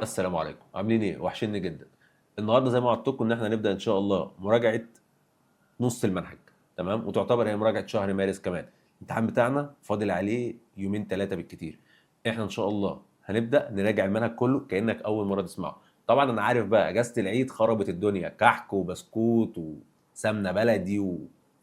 السلام عليكم، عاملين ايه؟ وحشني جدا. النهارده زي ما وعدتكم ان احنا هنبدا ان شاء الله مراجعه نص المنهج. تمام، وتعتبر هي مراجعه شهر مارس كمان. الامتحان بتاعنا فاضل عليه يومين ثلاثه بالكتير. احنا ان شاء الله هنبدا نراجع المنهج كله كانك اول مره تسمعه. طبعا انا عارف بقى اجازه العيد خربت الدنيا، كحك وبسكوت وسمنه بلدي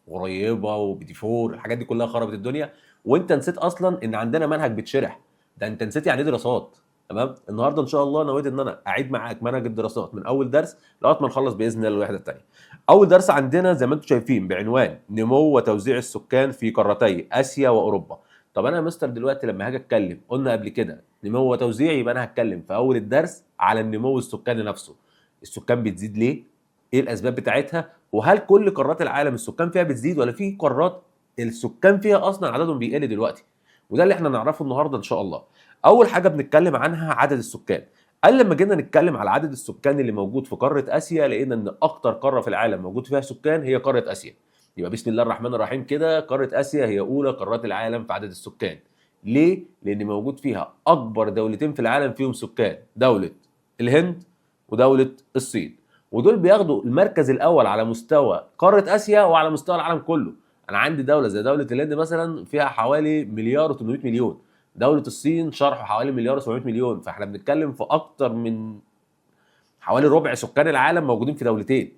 وقريبه وبديفور، الحاجات دي كلها خربت الدنيا. وانت نسيت اصلا ان عندنا منهج بيتشرح. ده انت نسيت يعني ايه دراسات. تمام، النهارده ان شاء الله نويت ان انا اعيد معاك منهج الدراسات من اول درس لغايه ما نخلص باذن الله الوحده الثانيه. اول درس عندنا زي ما انتم شايفين بعنوان نمو وتوزيع السكان في قارتي اسيا واوروبا. طب انا يا مستر دلوقتي لما هاجي اتكلم، قلنا قبل كده نمو وتوزيع، يبقى انا هتكلم في اول الدرس على النمو السكاني نفسه. السكان بتزيد ليه؟ ايه الاسباب بتاعتها؟ وهل كل قارات العالم السكان فيها بتزيد ولا في قارات السكان فيها اصلا عددهم بيقل دلوقتي؟ وده اللي احنا نعرفه النهارده ان شاء الله. اول حاجه بنتكلم عنها عدد السكان. قال لما جينا نتكلم على عدد السكان اللي موجود في قاره اسيا، لقينا ان اكتر قاره في العالم موجود فيها سكان هي قاره اسيا. يبقى بسم الله الرحمن الرحيم كده، قاره اسيا هي اولى قارات العالم في عدد السكان. ليه؟ لان موجود فيها اكبر دولتين في العالم فيهم سكان، دوله الهند ودوله الصين. ودول بياخدوا المركز الاول على مستوى قاره اسيا وعلى مستوى العالم كله. انا عندي دوله زي دوله الهند مثلا فيها حوالي مليار و800 مليون. دوله الصين شرحه حوالي مليار و700 مليون، فاحنا بنتكلم في اكتر من حوالي ربع سكان العالم موجودين في دولتين.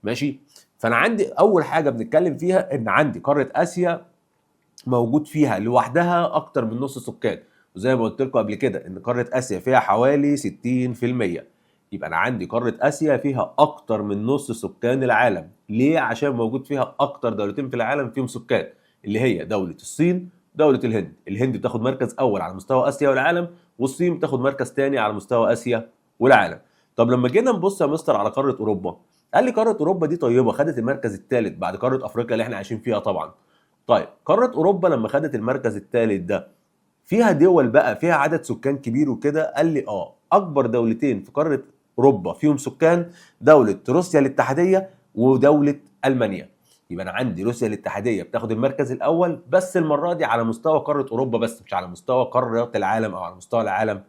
ماشي. فانا عندي اول حاجه بنتكلم فيها ان عندي قاره اسيا موجود فيها لوحدها اكتر من نص السكان. وزي ما قلت لكم قبل كده ان قاره اسيا فيها حوالي 60%. يبقى انا عندي قاره اسيا فيها اكتر من نص سكان العالم. ليه؟ عشان موجود فيها اكتر دولتين في العالم فيهم سكان، اللي هي دوله الصين، دوله الهند. الهند بتاخد مركز اول على مستوى اسيا والعالم، والصين بتاخد مركز ثاني على مستوى اسيا والعالم. طب لما جينا نبص يا مستر على قاره اوروبا، قال لي قاره اوروبا دي طيبه، خدت المركز الثالث بعد قاره افريقيا اللي احنا عايشين فيها طبعا. طيب قارة أوروبا لما خدت المركز الثالث ده، فيها دول بقى فيها عدد سكان كبير وكده؟ قال لي أكبر دولتين في قارة أوروبا فيهم سكان دولة روسيا الاتحادية ودولة ألمانيا. يبقى أنا عندي روسيا الاتحادية بتاخد المركز الأول، بس المرة دي على مستوى قارة أوروبا بس، مش على مستوى قارات العالم أو على مستوى العالم.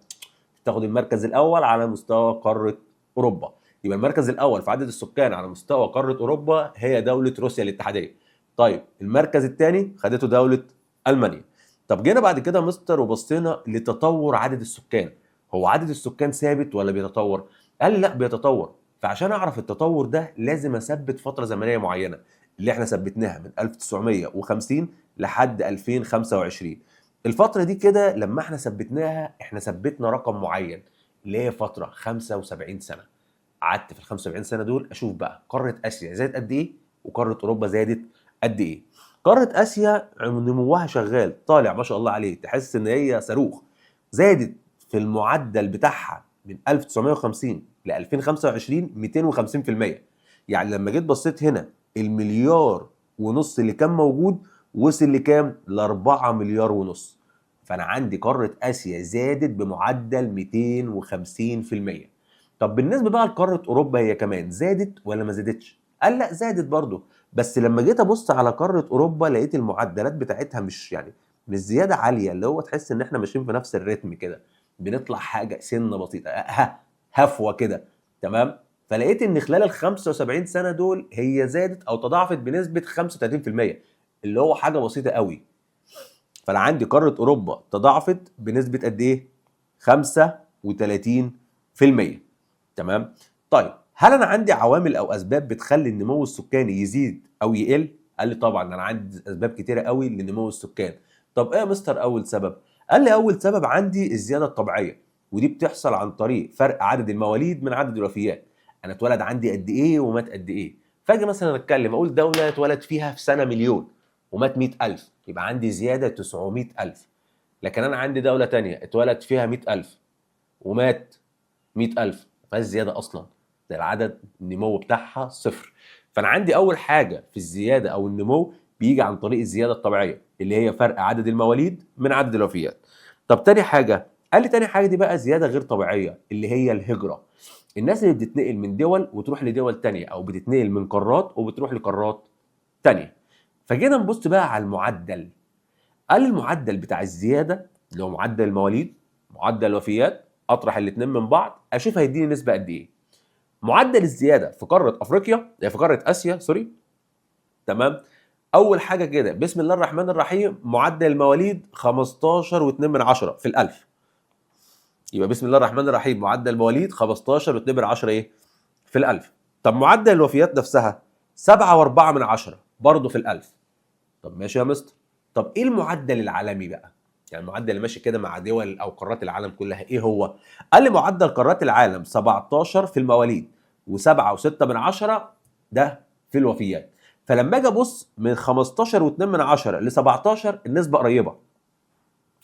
تاخد المركز الأول على مستوى قارة أوروبا. يبقى المركز الأول في عدد السكان على مستوى قارة أوروبا هي دولة روسيا الاتحادية. طيب المركز الثاني خدته دولة ألمانيا. طب جينا بعد كده مستر وبصينا لتطور عدد السكان. هو عدد السكان ثابت ولا بيتطور؟ قال لي لا بيتطور. فعشان اعرف التطور ده لازم اثبت فتره زمنيه معينه، اللي احنا ثبتناها من 1950 لحد 2025. الفتره دي كده لما احنا ثبتناها، احنا ثبتنا رقم معين اللي هي فتره 75 سنه. قعدت في ال 75 سنه دول اشوف بقى قاره اسيا زادت قد ايه وقاره اوروبا زادت قد ايه. قاره اسيا نموها شغال طالع ما شاء الله عليه، تحس ان هي صاروخ. زادت في المعدل بتاعها من 1950 ل 2025 250%. يعني لما جيت بصيت هنا، المليار ونص اللي كان موجود وصل لكام؟ ل 4 مليار ونص. فانا عندي قاره اسيا زادت بمعدل 250%. طب بالنسبه بقى لقاره اوروبا، هي كمان زادت ولا ما زادتش؟ قال لا زادت برضه. بس لما جيت ابص على قاره اوروبا لقيت المعدلات بتاعتها مش يعني مش زياده عاليه، اللي هو تحس ان احنا ماشيين في نفس الريتم كده، بنطلع حاجه سنه بسيطه هفوه كده. تمام. فلقيت ان خلال ال 75 سنه دول هي زادت او تضاعفت بنسبه 35%، اللي هو حاجه بسيطه قوي. فانا عندي قاره اوروبا تضاعفت بنسبه قد ايه؟ 35%. تمام. طيب هل انا عندي عوامل او اسباب بتخلي النمو السكاني يزيد او يقل؟ قال لي طبعا انا عندي اسباب كتيره قوي لنمو السكان. طب ايه يا مستر اول سبب؟ قال لي اول سبب عندي الزياده الطبيعيه، ودي بتحصل عن طريق فرق عدد المواليد من عدد الوفيات. انا اتولد عندي قد ايه ومات قد ايه. فاجي مثلا اتكلم اقول دوله اتولد فيها في سنه مليون ومات 100,000، يبقى عندي زياده 900,000. لكن انا عندي دوله تانية اتولد فيها 100,000 ومات 100,000، ما فيهاش زياده اصلا، ده العدد النمو بتاعها صفر. فانا عندي اول حاجه في الزياده او النمو بيجي عن طريق الزياده الطبيعيه، اللي هي فرق عدد المواليد من عدد الوفيات. طب تاني حاجه، قال لي تاني حاجه دي بقى زياده غير طبيعيه، اللي هي الهجره. الناس اللي بتتنقل من دول وتروح لدول تانية، او بتتنقل من قارات وبتروح لقارات تانية. فجينا نبص بقى على المعدل. قال المعدل بتاع الزياده اللي هو معدل المواليد، معدل الوفيات، اطرح الاثنين من بعض اشوف هيديني نسبه قد ايه. معدل الزياده في قاره افريقيا، في قاره اسيا سوري، تمام، اول حاجه كده بسم الله الرحمن الرحيم، معدل المواليد 15.2 في الألف. يبقى بسم الله الرحمن الرحيم معدل المواليد 15.2 ايه في الألف. طب معدل الوفيات نفسها 7.4 برضه في الألف. طب ماشي يا مستر، طب ايه المعدل العالمي بقى؟ يعني المعدل اللي ماشي كده مع دول او قارات العالم كلها ايه هو؟ قال لي معدل قارات العالم 17 في المواليد و7.6 ده في الوفيات. فلما اجي ابص من 15.2 ل 17 النسبه قريبه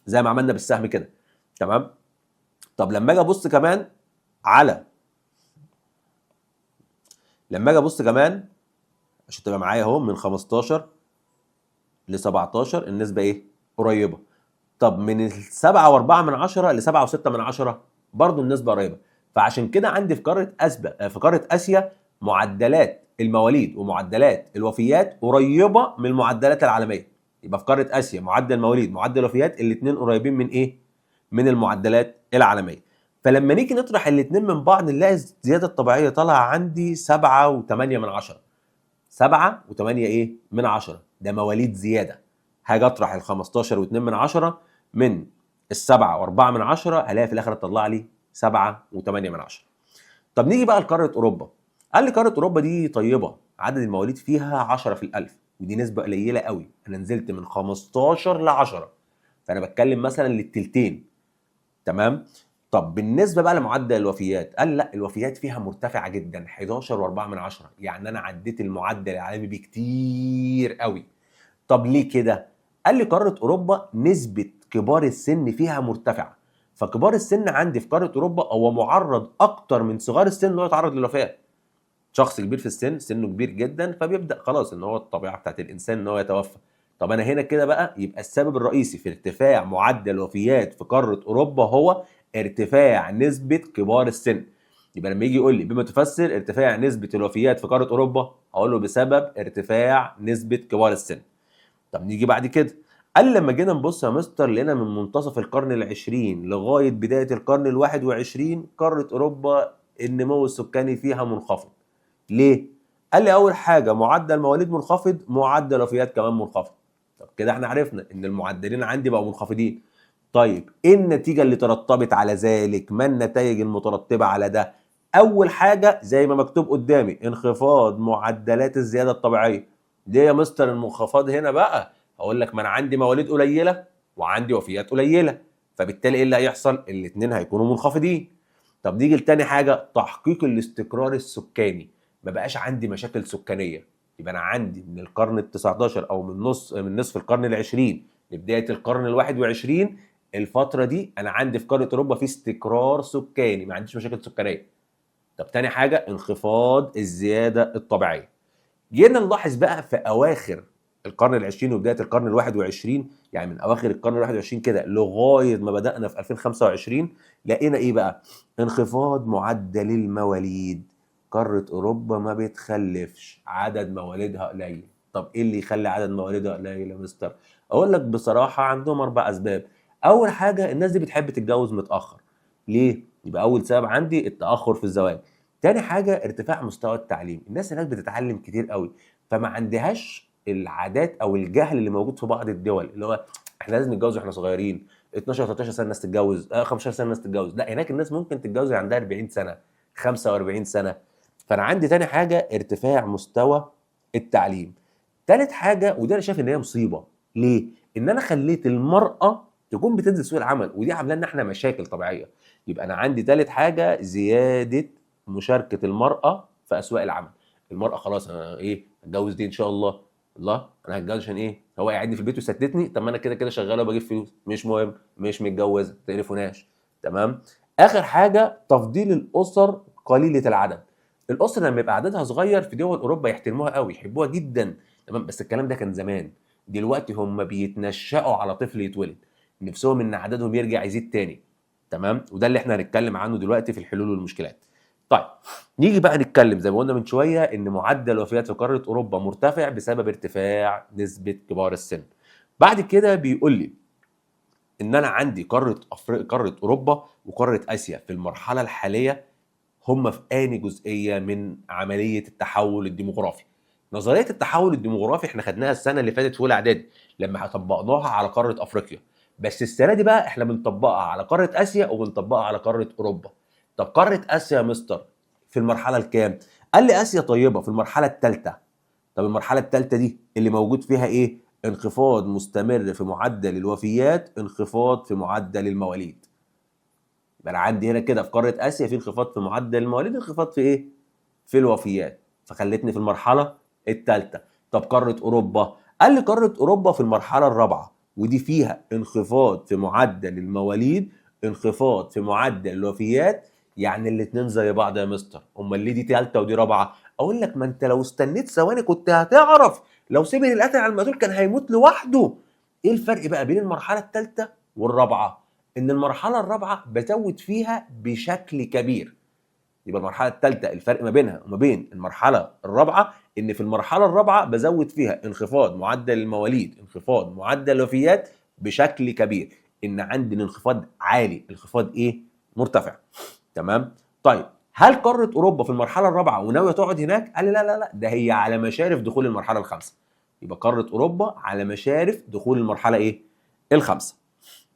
زي ما عملنا بالسهم كده، تمام. طب لما اجي ابص كمان على عشان تبقى معايا اهو من 15 ل 17 النسبه ايه؟ قريبه. طب من 7.4 ل 7.6 برضه النسبه قريبه. فعشان كده عندي في قاره اسيا معدلات المواليد ومعدلات الوفيات قريبه من المعدلات العالميه. يبقى في قاره اسيا معدل المواليد معدل الوفيات الاثنين قريبين من ايه؟ من المعدلات العالميه. فلما نيجي نطرح الاثنين من بعض نلاقي الزياده الطبيعيه طالعه عندي 7.8 ايه من 10. ده مواليد زياده. هاجي اطرح ال 15.2 من ال7.4 هلاقي في الاخر طلع لي 7.8. طب نيجي بقى لقاره اوروبا. قال لي قاره اوروبا دي طيبه، عدد المواليد فيها 10 في الألف، ودي نسبه قليله قوي. انا نزلت من 15 ل 10، فانا بتكلم مثلا للتلتين، تمام. طب بالنسبه بقى لمعدل الوفيات، قال لا الوفيات فيها مرتفعه جدا 11.4، يعني انا عديت المعدل العالمي بكتير قوي. طب ليه كده؟ قال لي قاره اوروبا نسبه كبار السن فيها مرتفعه، فكبار السن عندي في قاره اوروبا هو معرض اكتر من صغار السن ان هو يتعرض للوفاه. شخص كبير في السن، سنه كبير جدا، فبيبدا خلاص ان هو الطبيعه بتاعت الانسان ان هو يتوفى. طب انا هنا كده بقى يبقى السبب الرئيسي في ارتفاع معدل الوفيات في قاره اوروبا هو ارتفاع نسبه كبار السن. يبقى لما يجي يقول لي بما تفسر ارتفاع نسبه الوفيات في قاره اوروبا، هقول له بسبب ارتفاع نسبه كبار السن. طب نيجي بعد كده، قال لما جينا نبص يا مستر لقينا من منتصف القرن العشرين لغايه بدايه القرن ال21 قاره اوروبا النمو السكاني فيها منخفض. ليه؟ قال لي اول حاجه معدل مواليد منخفض، معدل وفيات كمان منخفض. طب كده احنا عرفنا ان المعدلين عندي بقوا منخفضين. طيب ايه النتيجه اللي ترتبت على ذلك؟ ما النتائج المترتبه على ده؟ اول حاجه زي ما مكتوب قدامي انخفاض معدلات الزياده الطبيعيه. ليه يا مستر المنخفض هنا بقى؟ هقول لك ما انا عندي مواليد قليله وعندي وفيات قليله، فبالتالي ايه اللي هيحصل؟ الاثنين هيكونوا منخفضين. طب نيجي لتاني حاجه، تحقيق الاستقرار السكاني. ما بقاش عندي مشاكل سكانيه. يبقى انا عندي من القرن ال19 او من نصف القرن ال20 لبدايه القرن ال21 الفتره دي انا عندي في قاره اوروبا في استقرار سكاني، ما عنديش مشاكل سكانيه. طب تاني حاجه انخفاض الزياده الطبيعيه. جينا نلاحظ بقى في اواخر القرن ال20 وبدايه القرن ال21، يعني من اواخر القرن ال21 كده لغايه ما بدانا في 2025 لقينا ايه بقى؟ انخفاض معدل المواليد. قاره اوروبا ما بتخلفش، عدد مواليدها قليل. طب ايه اللي يخلي عدد مواليدها قليل يا مستر؟ اقول لك بصراحه عندهم 4 اسباب. اول حاجه الناس دي بتحب تتجوز متاخر. ليه؟ يبقى اول سبب عندي التاخر في الزواج. تاني حاجه ارتفاع مستوى التعليم، الناس هناك بتتعلم كتير قوي، فما عندهاش العادات او الجهل اللي موجود في بعض الدول، اللي هو احنا لازم نتجوز واحنا صغيرين، 12 13 سنه الناس تتجوز، 15 سنه الناس تتجوز. لا هناك الناس ممكن تتجوز عندها 40 سنه 45 سنه. فانا عندي تاني حاجه ارتفاع مستوى التعليم. تالت حاجه ودي انا شايف ان هي مصيبه. ليه؟ ان انا خليت المراه تكون بتنزل سوق العمل، ودي عامله لنا احنا مشاكل طبيعيه. يبقى انا عندي تالت حاجه زياده مشاركه المراه في اسواق العمل. المراه خلاص انا ايه هتجوز دي ان شاء الله. الله انا هتجوز عشان ايه؟ هو قاعدني في البيت ويستتني؟ طب ما انا كده كده شغاله وبجيب فلوس، مش مهم، مش متجوزه، تليفوناش، تمام. اخر حاجه تفضيل الاسر قليله العدد. الاسره لما يبقى عددها صغير في دول اوروبا يحترموها قوي، يحبوها جدا، تمام. بس الكلام ده كان زمان. دلوقتي هم بيتنشأوا على طفل يتولد، نفسهم ان عددهم يرجع يزيد تاني، تمام. وده اللي احنا هنتكلم عنه دلوقتي في الحلول والمشكلات. طيب نيجي بقى نتكلم زي ما قلنا من شويه ان معدل الوفيات في قاره اوروبا مرتفع بسبب ارتفاع نسبه كبار السن. بعد كده بيقول لي ان انا عندي قاره اوروبا وقاره اسيا في المرحله الحاليه هم في انهي جزئيه من عمليه التحول الديموغرافي. نظريه التحول الديموغرافي احنا خدناها السنه اللي فاتت في اولى اعدادي لما طبقناها على قاره افريقيا، بس السنه دي بقى احنا بنطبقها على قاره اسيا وبنطبقها على قاره اوروبا. طب قاره اسيا يا مستر في المرحله الكام؟ قال لي اسيا طيبه في المرحله الثالثه. طب المرحله الثالثه دي اللي موجود فيها ايه؟ انخفاض مستمر في معدل الوفيات، انخفاض في معدل المواليد. يبقى انا عندي هنا كده في قاره اسيا في انخفاض في معدل المواليد، انخفاض في ايه؟ في الوفيات، فخلتني في المرحله الثالثه. طب قاره اوروبا؟ قال لي قاره اوروبا في المرحله الرابعه، ودي فيها انخفاض في معدل المواليد، انخفاض في معدل الوفيات. يعني الاثنين زي بعض يا مستر، امال ليه دي ثالثه ودي رابعه؟ اقول لك ما انت لو استنيت ثواني كنت هتعرف. لو سيبني القتل على المقتول كان هيموت لوحده. ايه الفرق بقى بين المرحله الثالثه والرابعه؟ ان المرحله الرابعه بزود فيها بشكل كبير. يبقى المرحله الثالثه الفرق ما بينها وما بين المرحله الرابعه ان في المرحله الرابعه بزود فيها انخفاض معدل المواليد، انخفاض معدل الوفيات بشكل كبير. ان عندي الانخفاض عالي، الانخفاض ايه؟ مرتفع. تمام؟ طيب هل قاره اوروبا في المرحله الرابعه وناويه تقعد هناك؟ قال لي لا لا لا، ده هي على مشارف دخول المرحله الخامسه. يبقى قاره اوروبا على مشارف دخول المرحله ايه؟ الخامسه.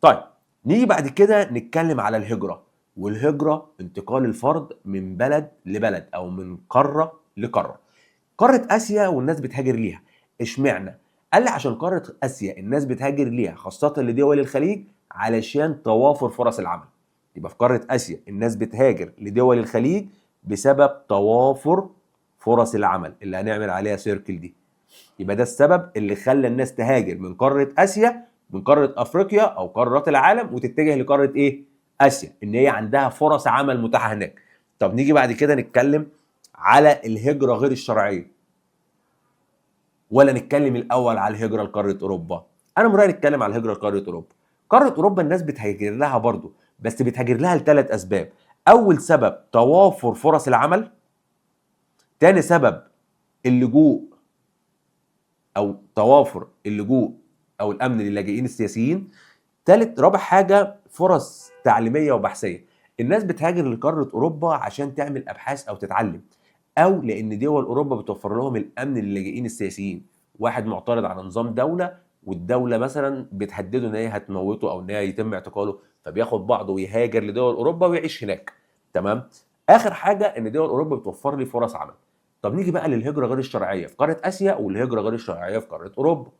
طيب نيجي بعد كده نتكلم على الهجرة. والهجرة انتقال الفرد من بلد لبلد أو من قارة لقارة. قارة آسيا والناس بتهاجر ليها، اشمعنى؟ قال لي عشان قارة آسيا الناس بتهاجر ليها خاصة لدول الخليج علشان توافر فرص العمل. يبقى في قارة آسيا الناس بتهاجر لدول الخليج بسبب توافر فرص العمل اللي هنعمل عليها سيركل دي. يبقى ده السبب اللي خلى الناس تهاجر من قارة آسيا، من قارة أفريقيا أو قارات العالم، وتتجه لقارة إيه؟ آسيا، إن هي عندها فرص عمل متاحة هناك. طب نيجي بعد كده نتكلم على الهجرة غير الشرعية، ولا نتكلم الأول على الهجرة لقارة أوروبا؟ أنا من رأيي نتكلم على الهجرة لقارة أوروبا. قارة أوروبا الناس بتهاجر لها برضه، بس بتهاجر لها لثلاث أسباب. أول سبب توافر فرص العمل، تاني سبب اللجوء او توافر اللجوء او الامن للاجئين السياسيين، رابع حاجه فرص تعليميه وبحثيه. الناس بتهاجر لقاره اوروبا عشان تعمل ابحاث او تتعلم، او لان دول اوروبا بتوفر لهم الامن للاجئين السياسيين. واحد معترض على نظام دوله والدوله مثلا بتهدده ان هي هتموته او ان هي يتم اعتقاله، فبياخد بعضه ويهاجر لدول اوروبا ويعيش هناك. تمام؟ اخر حاجه ان دول اوروبا بتوفر لي فرص عمل. طب نيجي بقى للهجره غير الشرعيه في قاره اسيا والهجره غير الشرعيه في قاره اوروبا.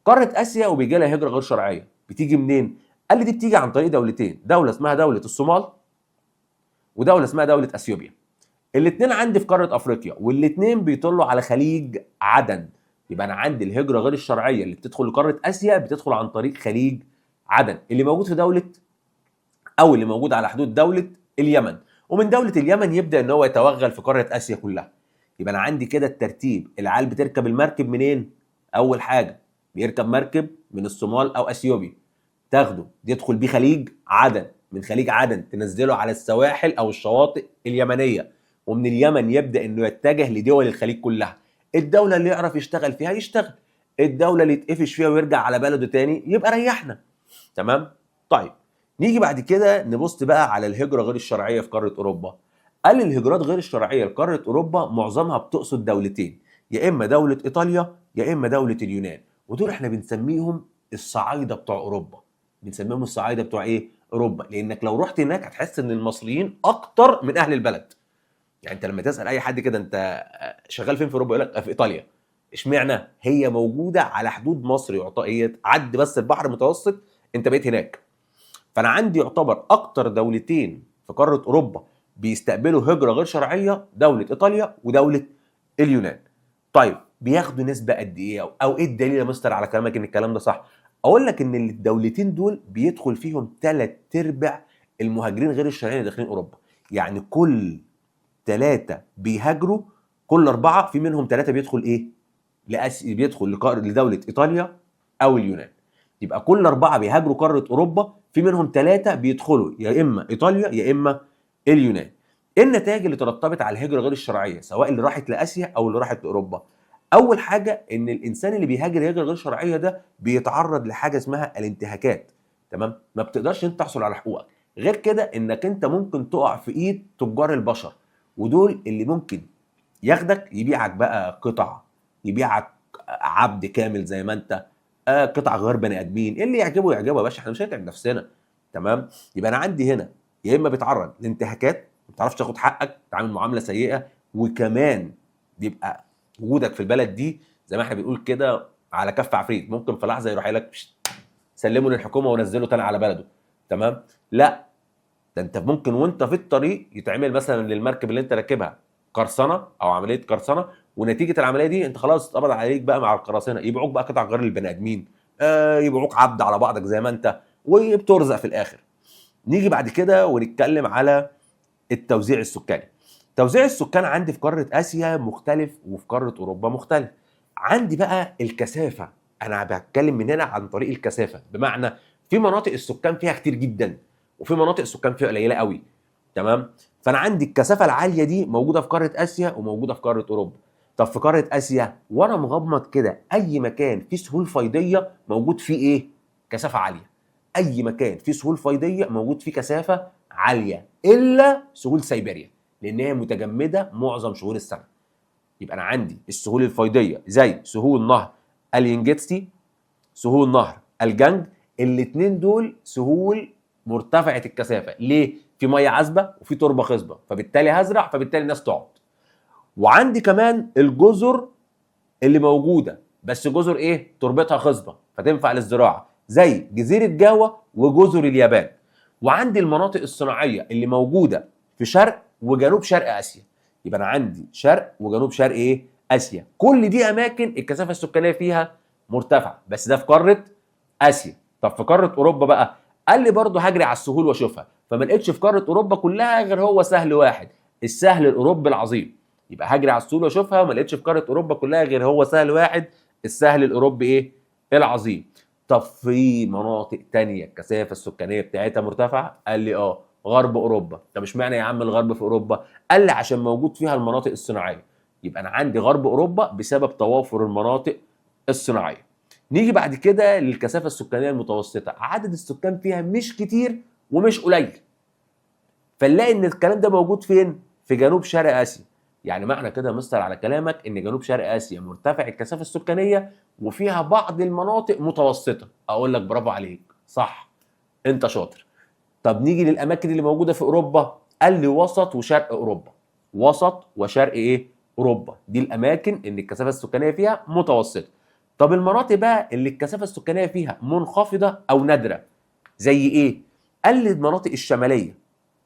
قاره اسيا وبيجي لها هجره غير شرعيه بتيجي منين؟ قال لي دي بتيجي عن طريق دولتين، دوله اسمها دوله الصومال ودوله اسمها دوله اثيوبيا. الاثنين عندي في قاره افريقيا والاثنين بيطلوا على خليج عدن. يبقى انا عندي الهجره غير الشرعيه اللي بتدخل لقاره اسيا بتدخل عن طريق خليج عدن اللي موجود في دوله او اللي موجود على حدود دوله اليمن، ومن دوله اليمن يبدا ان هو يتوغل في قاره اسيا كلها. يبقى انا عندي كده الترتيب. العيال بتركب المركب منين؟ اول حاجه بيركب مركب من الصومال او اثيوبيا، تاخده يدخل بيه خليج عدن، من خليج عدن تنزله على السواحل او الشواطئ اليمنيه، ومن اليمن يبدا انه يتجه لدول الخليج كلها. الدوله اللي يعرف يشتغل فيها يشتغل، الدوله اللي يتقفش فيها ويرجع على بلده تاني يبقى ريحنا. تمام؟ طيب نيجي بعد كده نبص بقى على الهجره غير الشرعيه في قاره اوروبا. قال الهجرات غير الشرعيه لقاره اوروبا معظمها بتقصد دولتين، يا اما دوله ايطاليا يا اما دوله اليونان، ودول احنا بنسميهم الصعايده بتوع اوروبا. بنسميهم الصعايده بتوع ايه؟ اوروبا، لانك لو رحت هناك هتحس ان المصريين اكتر من اهل البلد. يعني انت لما تسال اي حد كده انت شغال فين في اوروبا يقول لك في ايطاليا. اشمعنى؟ هي موجوده على حدود مصر، يعطى عد بس البحر المتوسط انت بقيت هناك. فانا عندي يعتبر اكتر دولتين في قاره اوروبا بيستقبلوا هجره غير شرعيه، دوله ايطاليا ودوله اليونان. طيب بياخدوا نسبه قد ايه او ايه الدليل يا مستر على كلامك ان الكلام ده صح؟ اقول لك ان الدولتين دول بيدخل فيهم 3/4 المهاجرين غير الشرعيين اللي داخلين اوروبا. يعني كل 3 بيهاجروا، كل 4 في منهم 3 بيدخل ايه؟ بيدخل لدوله ايطاليا او اليونان. يبقى كل 4 بيهاجروا قاره اوروبا في منهم 3 بيدخلوا يا اما ايطاليا يا اما اليونان. ايه النتائج اللي ترتبط على الهجره غير الشرعيه سواء اللي راحت لاسيا او اللي راحت لاوروبا؟ اول حاجه ان الانسان اللي بيهاجر هجره غير شرعيه ده بيتعرض لحاجه اسمها الانتهاكات تمام؟ ما بتقدرش انت تحصل على حقوقك. غير كده انك انت ممكن تقع في ايد تجار البشر، ودول اللي ممكن ياخدك يبيعك بقى قطع، يبيعك عبد كامل زي ما انت، قطع غير بني ادمين. ايه اللي يعجبه يعجبه يا باشا، احنا مش هنتعب نفسنا. تمام؟ يبقى انا عندي هنا يا اما بيتعرض لانتهاكات، ما بتعرفش تاخد حقك، تتعامل معامله سيئه، وكمان بيبقى وجودك في البلد دي زي ما احنا بنقول كده على كف عفريت، ممكن في لحظه يروح لك سلمه للحكومه ونزله تاني على بلده. تمام؟ لا، ده انت ممكن وانت في الطريق يتعمل مثلا للمركب اللي انت راكبها قرصنه او عمليه قرصنه، ونتيجه العمليه دي انت خلاص اتقبض عليك بقى مع القراصنه، يبيعوك بقى قطع غير البني ادمين، يبيعوك عبد على بعضك زي ما انت، وبترزق في الاخر. نيجي بعد كده ونتكلم على التوزيع السكاني. توزيع السكان عندي في قاره اسيا مختلف وفي قاره اوروبا مختلف. عندي بقى الكثافه، انا بتكلم من هنا عن طريق الكثافه، بمعنى في مناطق السكان فيها كتير جدا وفي مناطق السكان فيها قليله قوي. تمام؟ فانا عندي الكثافه العاليه دي موجوده في قاره اسيا وموجوده في قاره اوروبا. طب في قاره اسيا وانا مغمض كده، اي مكان فيه سهول فيضيه موجود فيه ايه؟ كثافه عاليه. اي مكان فيه سهول فيضيه موجود فيه كثافه عاليه، الا سهول سيبيريا لان هي متجمده معظم شهور السنه. يبقى انا عندي السهول الفيضيه زي سهول نهر الينجتسي، سهول نهر الجنج، الاثنين دول سهول مرتفعه الكثافه. ليه؟ في ميه عذبه وفي تربه خصبه، فبالتالي هزرع، فبالتالي الناس تقعد. وعندي كمان الجزر اللي موجوده، بس جزر ايه؟ تربتها خصبه فتنفع للزراعه، زي جزيره جاوا وجزر اليابان. وعندي المناطق الصناعيه اللي موجوده في شرق وجنوب شرق اسيا. يبقى انا عندي شرق وجنوب شرق ايه؟ اسيا. كل دي اماكن الكثافه السكانيه فيها مرتفعه، بس ده في قاره اسيا. طب في قاره اوروبا بقى، قال لي برضه هجري على السهول واشوفها، فما لقيتش في قاره اوروبا كلها غير هو سهل واحد، السهل الاوروبي العظيم. يبقى هجري على السهول واشوفها، وما لقيتش في قاره اوروبا كلها غير هو سهل واحد، السهل الاوروبي ايه؟ العظيم. طب في مناطق تانية الكثافه السكانيه بتاعتها مرتفعه؟ قال لي غرب اوروبا. طب اشمعنى يا عم الغرب في اوروبا؟ قال لي عشان موجود فيها المناطق الصناعيه. يبقى انا عندي غرب اوروبا بسبب توافر المناطق الصناعيه. نيجي بعد كده للكثافه السكانيه المتوسطه، عدد السكان فيها مش كتير ومش قليل. فنلاقي ان الكلام ده موجود فين؟ في جنوب شرق اسيا. يعني معنى كده يا مستر على كلامك ان جنوب شرق اسيا مرتفع الكثافه السكانيه وفيها بعض المناطق متوسطه. اقول لك برافو عليك، صح، انت شاطر. طب نيجي للاماكن اللي موجوده في اوروبا، قال لي وسط وشرق اوروبا. وسط وشرق ايه؟ اوروبا. دي الاماكن اللي الكثافه السكانيه فيها متوسطه. طب المناطق بقى اللي الكثافه السكانيه فيها منخفضه او نادره زي ايه؟ قال لي المناطق الشماليه.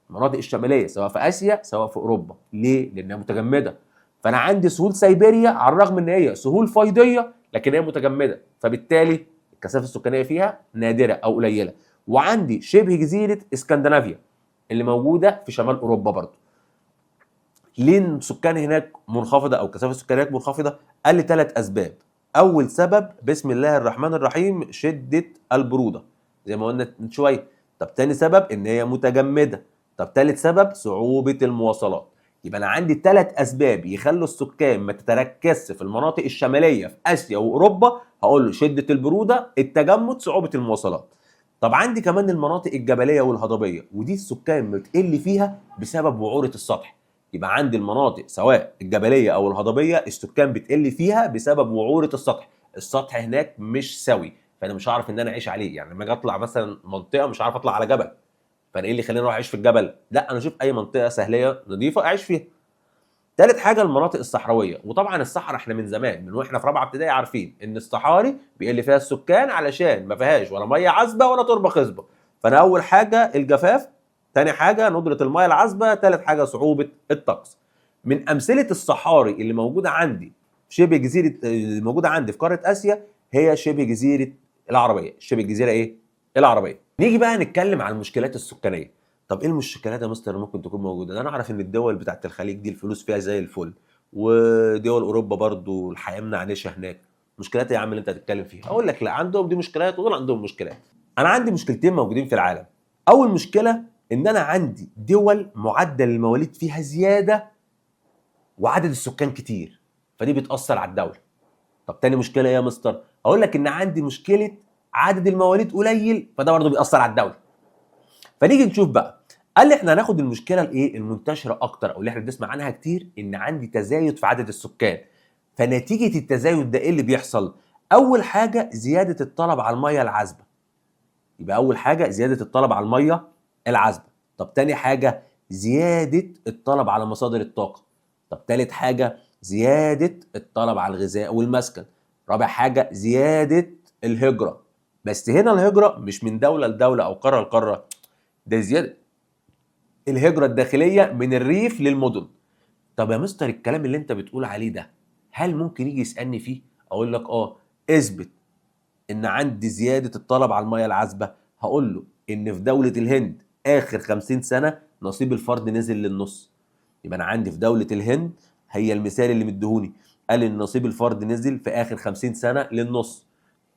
المناطق الشماليه سواء في اسيا سواء في اوروبا. ليه؟ لانها متجمده. فانا عندي سهول سيبيريا على الرغم ان هي سهول فيضيه لكن هي متجمده، فبالتالي الكثافه السكانيه فيها نادره او قليله. وعندي شبه جزيره اسكندنافيا اللي موجوده في شمال اوروبا برضه. ليه السكان هناك منخفضه او الكثافه السكانيه هناك منخفضه؟ قال لي 3 اسباب. اول سبب بسم الله الرحمن الرحيم شده البروده زي ما قلنا من شويه. طب تاني سبب ان هي متجمده. طب تالت سبب صعوبه المواصلات. يبقى انا عندي 3 اسباب يخلوا السكان ما تتركزش في المناطق الشماليه في اسيا واوروبا. هقول له شده البروده، التجمد، صعوبه المواصلات. طب عندي كمان المناطق الجبليه والهضبيه، ودي السكان بتقل فيها بسبب وعوره السطح. يبقى عندي المناطق سواء الجبليه او الهضبيه السكان بتقل فيها بسبب وعوره السطح. السطح هناك مش سوي، فانا مش هعرف ان انا اعيش عليه. يعني لما اجي اطلع مثلا منطقه مش هعرف اطلع على جبل، فانا ايه اللي يخليني اروح اعيش في الجبل؟ لا، انا اشوف اي منطقه سهليه نظيفه اعيش فيها. تالت حاجه المناطق الصحراويه، وطبعا الصحراء احنا من زمان من واحنا في رابعه ابتدائي عارفين ان الصحاري بيقل فيها السكان علشان ما فيهاش ولا ميه عذبه ولا تربه خصبه. فانا اول حاجه الجفاف، تاني حاجه ندره الميه العذبه، تالت حاجه صعوبه الطقس. من امثله الصحاري اللي موجوده عندي شبه جزيره اللي موجوده عندي في قاره اسيا هي شبه جزيره العربيه. شبه الجزيره ايه؟ العربيه. نيجي بقى نتكلم عن المشكلات السكانيه. طب ايه المشكلات يا مستر ممكن تكون موجوده؟ انا اعرف ان الدول بتاعت الخليج دي الفلوس فيها زي الفل، ودول اوروبا برضو الحياه منعنشه هناك. مشكلات إيه يا عم اللي انت هتتكلم فيها؟ اقول لك لا، عندهم دي مشكلات ودول عندهم مشكلات. انا عندي مشكلتين موجودين في العالم. اول مشكله ان انا عندي دول معدل المواليد فيها زياده وعدد السكان كتير، فدي بتاثر على الدوله. طب تاني مشكله ايه يا مستر؟ اقول لك ان عندي مشكله عدد المواليد قليل، فده برضه بيأثر على الدوله. فنيجي نشوف بقى، قال لي احنا هناخد المشكله الايه المنتشره اكتر او اللي احنا بنسمع عنها كتير، ان عندي تزايد في عدد السكان. فنتيجه التزايد ده ايه اللي بيحصل؟ اول حاجه زياده الطلب على الميه العذبه. يبقى اول حاجه زياده الطلب على الميه العذبه. طب تاني حاجه زياده الطلب على مصادر الطاقه. طب تالت حاجه زياده الطلب على الغذاء والمسكن. رابع حاجه زياده الهجره. بس هنا الهجره مش من دوله لدوله او قاره لقاره، ده زياده الهجره الداخليه من الريف للمدن. طب يا مستر الكلام اللي انت بتقول عليه ده هل ممكن يجي يسالني فيه؟ اقول لك اثبت ان عندي زياده الطلب على الميه العذبه. هقول له ان في دوله الهند اخر 50 سنه نصيب الفرد نزل للنص. يبقى انا عندي في دوله الهند، هي المثال اللي مديهوني، قال ان نصيب الفرد نزل في اخر 50 سنه للنص.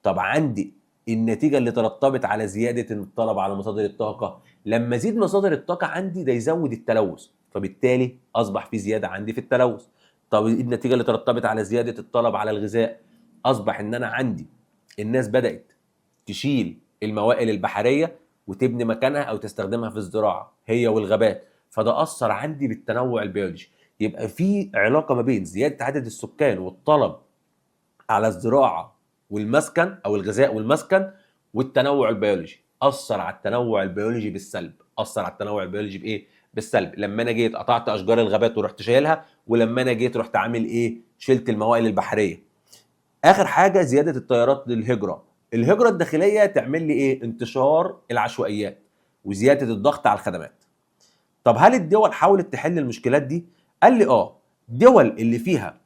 طب عندي النتيجه اللي ترتبط على زياده الطلب على مصادر الطاقه، لما ازيد مصادر الطاقه عندي ده يزود التلوث، فبالتالي اصبح في زياده عندي في التلوث. طب النتيجه اللي ترتبط على زياده الطلب على الغذاء، اصبح ان انا عندي الناس بدات تشيل الموائل البحريه وتبني مكانها او تستخدمها في الزراعه هي والغابات، فده اثر عندي بالتنوع البيولوجي. يبقى في علاقه ما بين زياده عدد السكان والطلب على الزراعه والمسكن او الغذاء والمسكن والتنوع البيولوجي. اثر على التنوع البيولوجي بالسلب. اثر على التنوع البيولوجي بايه؟ بالسلب. لما انا جيت قطعت اشجار الغابات ورحت شايلها، ولما انا جيت رحت عامل ايه؟ شلت الموائل البحريه. اخر حاجه زياده التيارات للهجره. الهجره الداخليه تعمل لي ايه؟ انتشار العشوائيات وزياده الضغط على الخدمات. طب هل الدول حاولت تحل المشكلات دي؟ قال لي الدول اللي فيها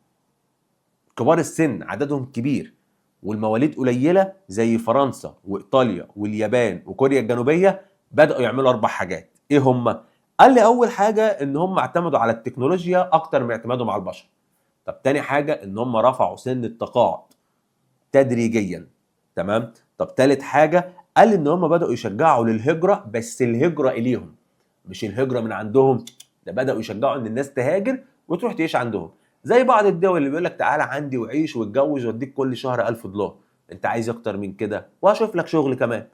كبار السن عددهم كبير والمواليد قليله زي فرنسا وايطاليا واليابان وكوريا الجنوبيه بداوا يعملوا 4 حاجات. ايه هم؟ قال لي اول حاجه ان هم اعتمدوا على التكنولوجيا اكتر من اعتمادهم على البشر. طب تاني حاجه ان هم رفعوا سن التقاعد تدريجيا. تمام. طب تالت حاجه قال ان هم بداوا يشجعوا للهجره، بس الهجره اليهم مش الهجره من عندهم، ده بداوا يشجعوا ان الناس تهاجر وتروح تعيش عندهم. زي بعض الدول اللي بيقول لك تعالى عندي وعيش واتجوز واديك كل شهر $1000، انت عايز اكتر من كده وهشوف لك شغل كمان.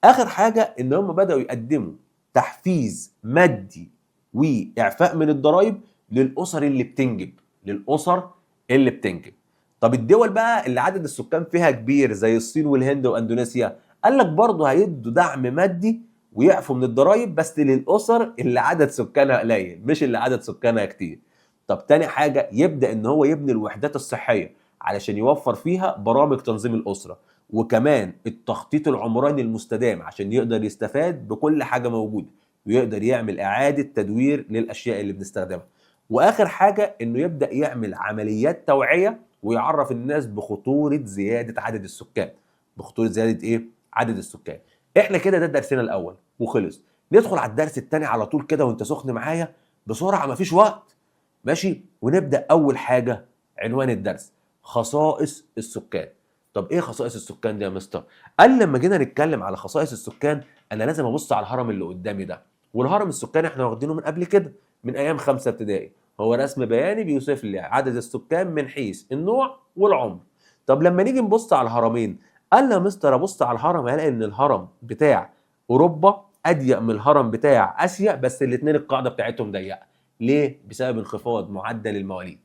اخر حاجه ان هم بداوا يقدموا تحفيز مادي واعفاء من الضرائب للاسر اللي بتنجب. للاسر اللي بتنجب. طب الدول بقى اللي عدد السكان فيها كبير زي الصين والهند واندونيسيا، قال لك برضه هيدوا دعم مادي ويعفوا من الضرائب بس للاسر اللي عدد سكانها قليل مش اللي عدد سكانها كتير. طب تاني حاجه يبدا ان هو يبني الوحدات الصحيه علشان يوفر فيها برامج تنظيم الاسره، وكمان التخطيط العمراني المستدام عشان يقدر يستفاد بكل حاجه موجوده ويقدر يعمل اعاده تدوير للاشياء اللي بنستخدمها. واخر حاجه انه يبدا يعمل عمليات توعيه ويعرف الناس بخطوره زياده عدد السكان. بخطوره زياده ايه؟ عدد السكان. احنا كده ده درسنا الاول وخلص. ندخل على الدرس الثاني على طول كده وانت سخن معايا بسرعه مفيش وقت. ماشي. ونبدا اول حاجه عنوان الدرس خصائص السكان. طب ايه خصائص السكان دي يا مستر؟ قال لما جينا نتكلم على خصائص السكان انا لازم ابص على الهرم اللي قدامي ده. والهرم السكاني احنا واخدينه من قبل كده من ايام 5 ابتدائي. هو رسم بياني بيوصف لي عدد السكان من حيث النوع والعمر. طب لما نيجي نبص على الهرمين، قال لي يا مستر ابص على الهرم هلاقي ان الهرم بتاع اوروبا اضيق من الهرم بتاع اسيا، بس الاثنين القاعده بتاعتهم ضيقه. ليه؟ بسبب انخفاض معدل المواليد.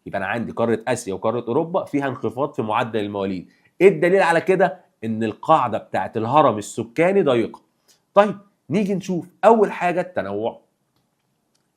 يبقى انا عندي قاره اسيا وقاره اوروبا فيها انخفاض في معدل المواليد. ايه الدليل على كده؟ ان القاعده بتاعت الهرم السكاني ضيقه. طيب نيجي نشوف اول حاجه التنوع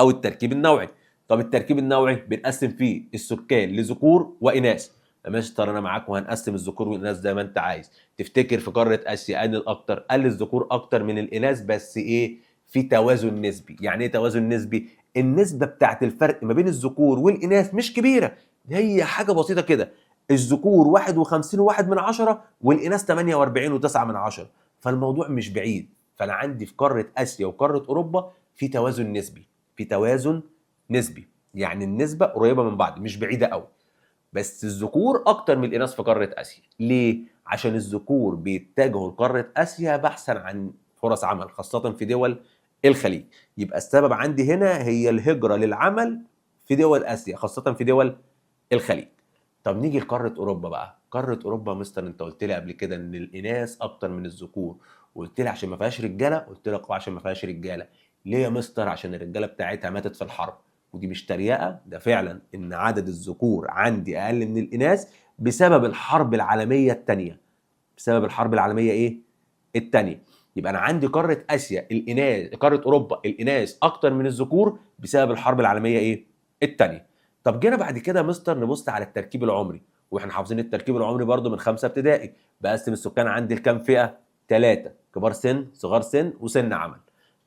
او التركيب النوعي. طب التركيب النوعي بنقسم فيه السكان لذكور واناث. يا مستر انا معاك وهنقسم الذكور والاناث زي ما انت عايز. تفتكر في قاره اسيا ان الاكتر؟ قال الذكور اكتر من الاناث، بس ايه؟ في توازن نسبي. يعني ايه توازن نسبي؟ النسبه بتاعت الفرق ما بين الذكور والاناث مش كبيره، هي حاجه بسيطه كده. الذكور 51.1 والاناث 48.9، فالموضوع مش بعيد. فانا عندي في قاره اسيا وقاره اوروبا في توازن نسبي. في توازن نسبي يعني النسبه قريبه من بعض مش بعيده قوي. بس الذكور اكتر من الاناث في قاره اسيا. ليه؟ عشان الذكور بيتجهوا لقاره اسيا بحثا عن فرص عمل خاصه في دول الخليج. يبقى السبب عندي هنا هي الهجره للعمل في دول اسيا خاصه في دول الخليج. طب نيجي لقاره اوروبا بقى. قاره اوروبا يا مستر، انت قلت لي قبل كده ان الاناث اكتر من الذكور، وقلت لي عشان ما فيهاش رجاله. قلت لك عشان ما فيهاش رجاله. ليه يا مستر؟ عشان الرجاله بتاعتها ماتت في الحرب. ودي مش تريقه، ده فعلا ان عدد الذكور عندي اقل من الاناث بسبب الحرب العالميه الثانيه. بسبب الحرب العالميه ايه؟ الثانيه. يبقى انا عندي قاره اسيا الاناث، قاره اوروبا الاناث اكتر من الذكور بسبب الحرب العالميه ايه؟ الثانيه. طب جينا بعد كده يا مستر نبص على التركيب العمري، واحنا حافظين التركيب العمري برضو من 5 ابتدائي. بقسم السكان عندي لكام فئه؟ 3: كبار سن، صغار سن، وسن عمل.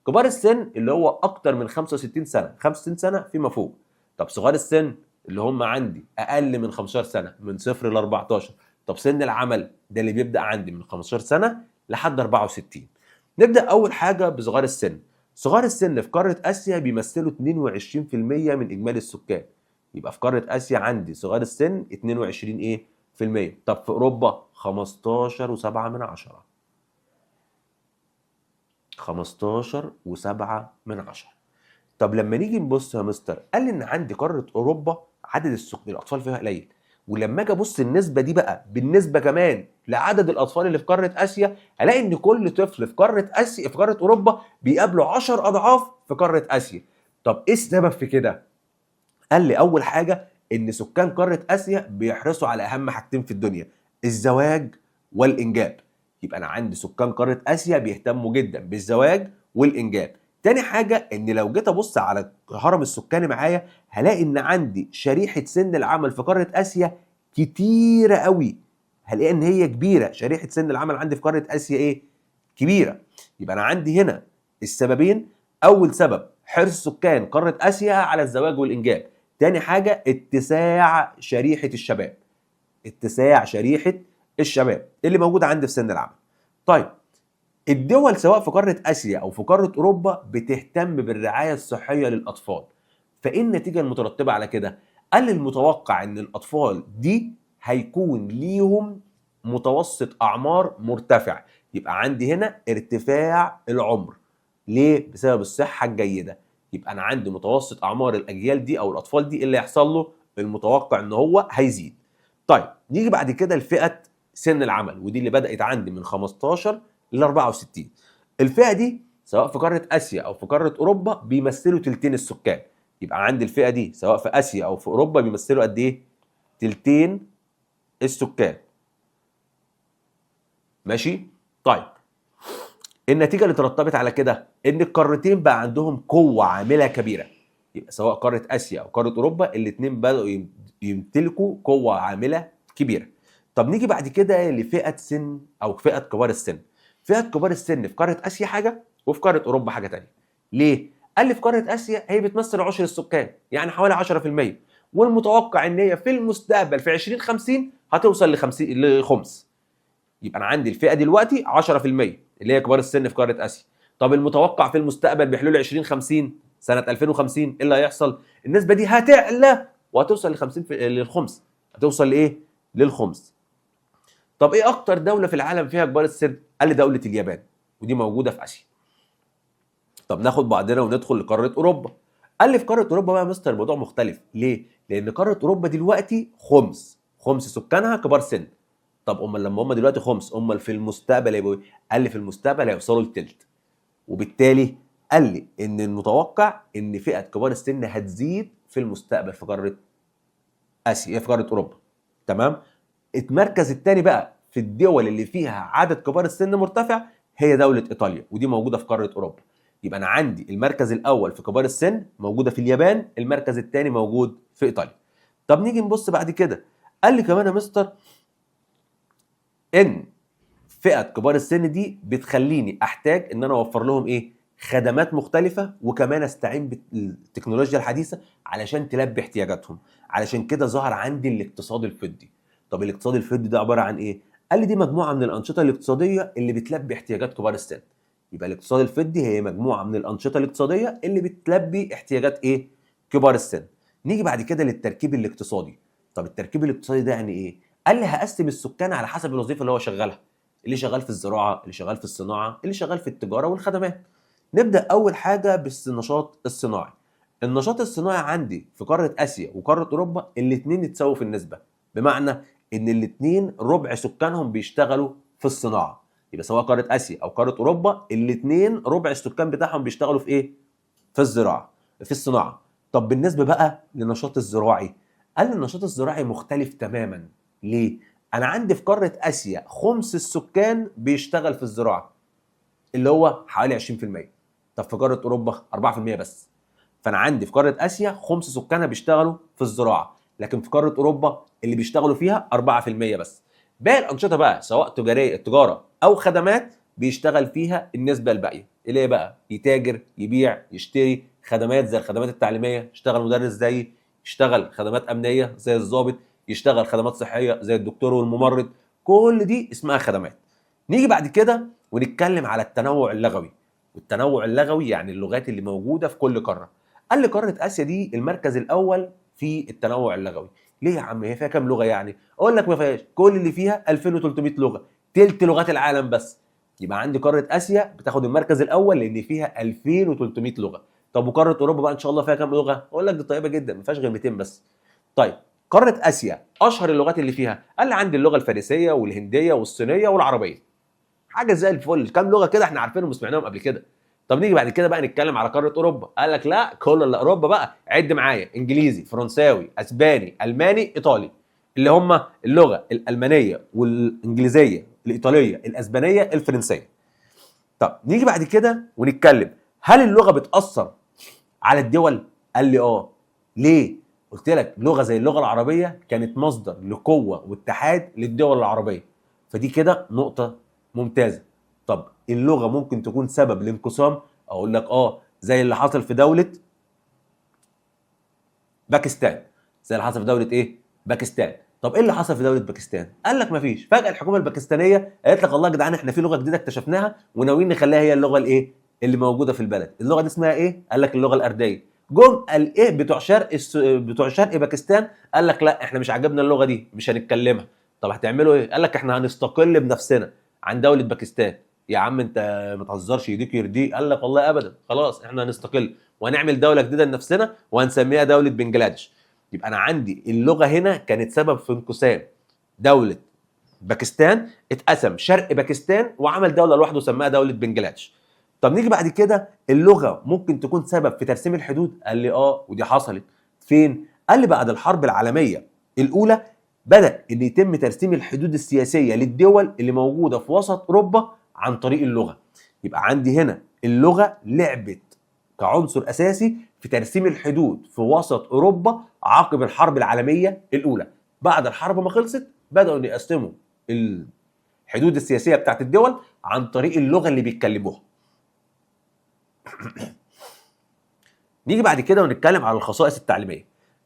كبار السن اللي هو اكتر من 65 سنه، 65 سنه فيما فوق. طب صغار السن اللي هم عندي اقل من 15 سنه، من 0 ل 14. طب سن العمل ده اللي بيبدا عندي من 15 سنه لحد 64. نبدا اول حاجه بصغار السن. صغار السن في قاره اسيا بيمثلوا 22% من اجمالي السكان. يبقى في قاره اسيا عندي صغار السن 22 ايه في المية. طب في اوروبا 15.7 من عشرة. 15.7 من عشرة. طب لما نيجي نبص يا مستر، قال لي ان عندي قاره اوروبا عدد الاطفال فيها قليل. ولما اجي ابص النسبه دي بقى بالنسبه كمان لعدد الاطفال اللي في قاره اسيا، الاقي ان كل طفل في قاره اسيا، في قاره اوروبا، بيقابله 10 اضعاف في قاره اسيا. طب ايه السبب في كده؟ قال لي اول حاجه ان سكان قاره اسيا بيحرصوا على اهم حاجتين في الدنيا: الزواج والانجاب. يبقى انا عندي سكان قاره اسيا بيهتموا جدا بالزواج والانجاب. تاني حاجه ان لو جيت ابص على الهرم السكاني معايا، هلاقي ان عندي شريحه سن العمل في قاره اسيا كتيره قوي. هلاقي ان هي كبيره، شريحه سن العمل عندي في قاره اسيا ايه؟ كبيره. يبقى انا عندي هنا السببين. اول سبب حرص سكان قاره اسيا على الزواج والانجاب. تاني حاجه اتساع شريحه الشباب. اتساع شريحه الشباب اللي موجوده عندي في سن العمل. طيب الدول سواء في قاره اسيا او في قاره اوروبا بتهتم بالرعايه الصحيه للاطفال. فايه النتيجه المترتبه على كده؟ قال المتوقع ان الاطفال دي هيكون ليهم متوسط اعمار مرتفع. يبقى عندي هنا ارتفاع العمر. ليه؟ بسبب الصحه الجيده. يبقى انا عندي متوسط اعمار الاجيال دي او الاطفال دي اللي هيحصل له المتوقع ان هو هيزيد. طيب نيجي بعد كده لفئه سن العمل، ودي اللي بدات عندي من 15 ل 64. الفئه دي سواء في قاره اسيا او في قاره اوروبا بيمثلوا تلتين السكان. يبقى عندي الفئه دي سواء في اسيا او في اوروبا بيمثلوا قد ايه؟ تلتين السكان. ماشي؟ طيب النتيجه اللي ترتبت على كده ان القارتين بقى عندهم قوه عامله كبيره. يبقى سواء قاره اسيا او قاره اوروبا الاثنين بداوا يمتلكوا قوه عامله كبيره. طب نيجي بعد كده لفئه سن او فئه كبار السن. فئه كبار السن في قاره اسيا حاجه وفي قاره اوروبا حاجه ثانيه. ليه؟ قال لي في قاره اسيا هي بتمثل عشر السكان، يعني حوالي 10%. والمتوقع ان هي في المستقبل في 2050 هتوصل ل 50 لخمس. يبقى انا عندي الفئه دلوقتي 10% اللي هي كبار السن في قاره اسيا. طب المتوقع في المستقبل بحلول 2050 سنه 2050 ايه اللي هيحصل؟ النسبه دي هتعلى وهتوصل ل 50 للخمس. هتوصل لايه؟ للخمس. طب ايه اكتر دوله في العالم فيها كبار السن؟ قال لي دوله اليابان، ودي موجوده في اسيا. طب ناخد بعضنا وندخل لقاره اوروبا. قال لي في قاره اوروبا بقى يا مستر الموضوع مختلف. ليه؟ لان قاره اوروبا دلوقتي خمس سكانها كبار سن. طب امال لما هم دلوقتي خمس، امال في المستقبل هيبقوا ايه؟ قال لي في المستقبل هيوصلوا لتلت. وبالتالي قال لي ان المتوقع ان فئه كبار السن هتزيد في المستقبل في قاره اسيا، في قاره اوروبا. تمام؟ المركز الثاني بقى في الدول اللي فيها عدد كبار السن مرتفع هي دوله ايطاليا، ودي موجوده في قاره اوروبا. يبقى انا عندي المركز الاول في كبار السن موجوده في اليابان، المركز الثاني موجود في ايطاليا. طب نيجي نبص بعد كده. قال لي كمان يا مستر ان فئه كبار السن دي بتخليني احتاج ان انا اوفر لهم ايه؟ خدمات مختلفه، وكمان استعين بالتكنولوجيا الحديثه علشان تلبي احتياجاتهم. علشان كده ظهر عندي الاقتصاد الفضي. طب الاقتصاد الفضي ده عباره عن ايه؟ قال لي دي مجموعه من الانشطه الاقتصاديه اللي بتلبي احتياجات كبار السن. يبقى الاقتصاد الفضي هي مجموعه من الانشطه الاقتصاديه اللي بتلبي احتياجات ايه؟ كبار السن. نيجي بعد كده للتركيب الاقتصادي. طب التركيب الاقتصادي ده يعني ايه؟ قال لي هقسم السكان على حسب الوظيفه اللي هو شغالها. اللي شغال في الزراعه، اللي شغال في الصناعه، اللي شغال في التجاره والخدمات. نبدا اول حاجه بالنشاط الصناعي. النشاط الصناعي عندي في قاره اسيا وقاره اوروبا الاثنين اتساووا في النسبه. بمعنى ان الاثنين ربع سكانهم بيشتغلوا في الصناعه. يبقى سواء قاره اسيا او قاره اوروبا الاثنين ربع السكان بتاعهم بيشتغلوا في ايه؟ في الزراعه، في الصناعه. طب بالنسبه بقى للنشاط الزراعي، قال النشاط الزراعي مختلف تماما. ليه؟ انا عندي في قاره اسيا خمس السكان بيشتغل في الزراعه اللي هو حوالي 20%. طب في قاره اوروبا 4% بس. فانا عندي في قاره اسيا خمس سكانها بيشتغلوا في الزراعه، لكن في قاره اوروبا اللي بيشتغلوا فيها 4% بس. باقي الانشطه بقى سواء تجاره او خدمات بيشتغل فيها النسبه الباقيه، اللي هي بقى يتاجر، يبيع، يشتري. خدمات زي الخدمات التعليميه، يشتغل مدرس زي، يشتغل خدمات امنيه زي الضابط، يشتغل خدمات صحيه زي الدكتور والممرض. كل دي اسمها خدمات. نيجي بعد كده ونتكلم على التنوع اللغوي. والتنوع اللغوي يعني اللغات اللي موجوده في كل قاره. قال لي قاره اسيا دي المركز الاول في التنوع اللغوي. ليه يا عم؟ هي فيها كام لغه يعني؟ اقول لك ما فيهاش، كل اللي فيها 2300 لغه، تلت لغات العالم بس. يبقى عندي قاره اسيا بتاخد المركز الاول لان فيها 2300 لغه. طب وقاره اوروبا بقى ان شاء الله فيها كام لغه؟ اقول لك دي طيبه جدا، ما فيهاش غير 200 بس. طيب قاره اسيا اشهر اللغات اللي فيها، قال لي عندي اللغه الفارسيه والهنديه والصينيه والعربيه. حاجه زي الفل، كام لغه كده احنا عارفينهم وسمعناهم قبل كده. طب نيجي بعد كده بقى نتكلم على قاره اوروبا. قال لك لا، كل اللي اوروبا بقى عد معايا: انجليزي، فرنساوي، اسباني، الماني، ايطالي. اللي هم اللغه الالمانيه والانجليزيه، الايطاليه، الاسبانيه، الفرنسيه. طب نيجي بعد كده ونتكلم: هل اللغه بتاثر على الدول؟ قال لي اه. ليه؟ قلت لك لغه زي اللغه العربيه كانت مصدر لقوه واتحاد للدول العربيه. فدي كده نقطه ممتازه. طب اللغه ممكن تكون سبب لانقسام؟ اقول لك اه، زي اللي حصل في دوله باكستان. زي اللي حصل في دوله ايه؟ باكستان. طب ايه اللي حصل في دوله باكستان؟ قال لك مفيش. فجاه الحكومه الباكستانيه قالت لك والله يا جدعان احنا في لغه جديده اكتشفناها وناويين نخليها هي اللغه الايه؟ اللي موجوده في البلد. اللغه دي اسمها ايه؟ قال لك اللغه الارديه. جم قال ايه بتوع بتوع شرق باكستان؟ قال لك لا احنا مش عاجبنا اللغه دي، مش هنتكلمها. طب هتعملوا ايه؟ قال لك احنا هنستقل بنفسنا عن دوله باكستان. يا عم انت ما تهزرش، يديك يرضيك. قال لك والله ابدا، خلاص احنا هنستقل وهنعمل دوله جديده لنفسنا وهنسميها دوله بنجلاديش. يبقى انا عندي اللغه هنا كانت سبب في انقسام دوله باكستان. اتقسم شرق باكستان وعمل دوله لوحده سماها دوله بنجلاديش. طب نيجي بعد كده: اللغه ممكن تكون سبب في ترسيم الحدود؟ قال لي اه، ودي حصلت فين؟ قال لي بعد الحرب العالميه الاولى بدا ان يتم ترسيم الحدود السياسيه للدول اللي موجوده في وسط اوروبا عن طريق اللغه. يبقى عندي هنا اللغه لعبت كعنصر اساسي في ترسيم الحدود في وسط اوروبا عقب الحرب العالميه الاولى. بعد الحرب ما خلصت بداوا ان يقسموا الحدود السياسيه بتاعت الدول عن طريق اللغه اللي بيتكلموها. نيجي بعد كده ونتكلم على الخصائص التعليميه.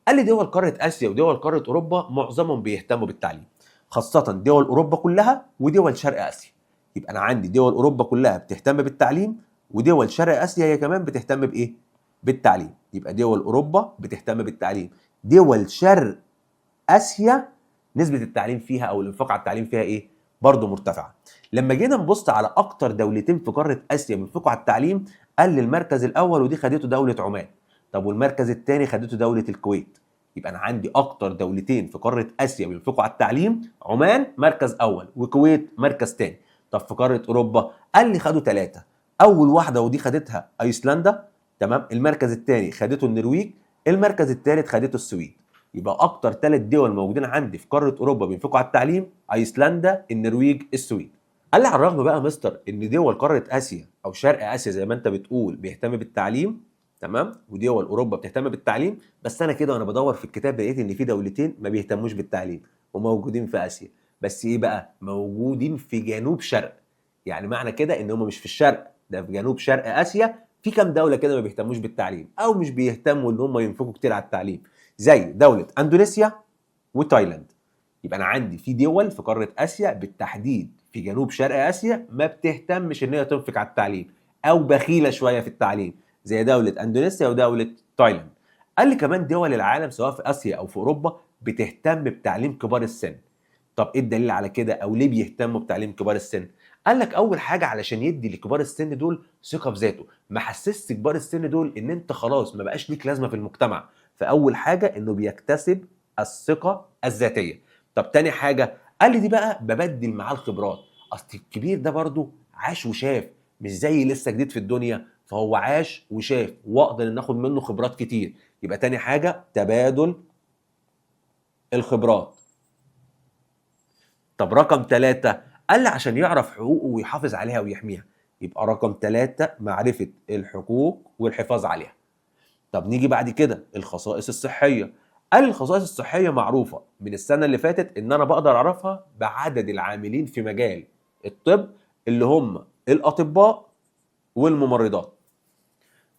قال لي دول قاره اسيا ودول قاره اوروبا معظمهم بيهتموا بالتعليم، خاصه دول اوروبا كلها ودول شرق اسيا. يبقى انا عندي دول اوروبا كلها بتهتم بالتعليم، ودول شرق اسيا هي كمان بتهتم بايه؟ بالتعليم. يبقى دول اوروبا بتهتم بالتعليم، دول شرق اسيا نسبه التعليم فيها او الانفاق على التعليم فيها ايه؟ برضه مرتفعه. لما جينا نبص على اكتر دولتين في قاره اسيا بينفقوا على التعليم، قال لي المركز الاول ودي خدته دوله عمان. طب والمركز الثاني خدته دوله الكويت. يبقى انا عندي اكتر دولتين في قاره اسيا بينفقوا على التعليم: عمان مركز اول والكويت مركز ثاني. طب في قاره اوروبا قال لي خدوا ثلاثه. اول واحده ودي خدتها ايسلندا، تمام. المركز الثاني خدته النرويج، المركز الثالث خدته السويد. يبقى اكتر ثلاث دول موجودين عندي في قاره اوروبا بينفقوا على التعليم: ايسلندا، النرويج، السويد. قال لي على الرغم بقى مستر ان دول قاره اسيا او شرق اسيا زي ما انت بتقول بيهتم بالتعليم، تمام، ودول اوروبا بتهتم بالتعليم، بس انا كده وانا بدور في الكتاب لقيت ان في دولتين ما بيهتموش بالتعليم وموجودين في اسيا. بس ايه بقى؟ موجودين في جنوب شرق. يعني معنى كده ان هم مش في الشرق، ده في جنوب شرق اسيا. في كام دوله كده ما بيهتموش بالتعليم او مش بيهتموا ان هم ينفقوا كتير على التعليم، زي دوله اندونيسيا وتايلاند. يبقى انا عندي في دول في قاره اسيا بالتحديد في جنوب شرق اسيا ما بتهتمش ان هي تنفق على التعليم او بخيله شويه في التعليم، زي دوله اندونيسيا ودوله تايلاند. قال لي كمان دول العالم سواء في اسيا او في اوروبا بتهتم بتعليم كبار السن. طب ايه الدليل على كده او ليه بيهتموا بتعليم كبار السن؟ قال لك اول حاجه علشان يدي لكبار السن دول ثقه في ذاته، ما حسسش كبار السن دول ان انت خلاص ما بقاش ليك لازمه في المجتمع. فاول حاجه انه بيكتسب الثقه الذاتيه. طب تاني حاجه قال لي دي بقى ببدل معاه الخبرات، اصل الكبير ده برضو عاش وشاف، مش زي لسه جديد في الدنيا، فهو عاش وشاف واقدر ان اخد منه خبرات كتير. يبقى تاني حاجه تبادل الخبرات. طب رقم 3 قال لي عشان يعرف حقوقه ويحافظ عليها ويحميها. يبقى رقم 3 معرفة الحقوق والحفاظ عليها. طب نيجي بعد كده الخصائص الصحية. قال لي الخصائص الصحية معروفة من السنة اللي فاتت ان انا بقدر اعرفها بعدد العاملين في مجال الطب اللي هم الاطباء والممرضات.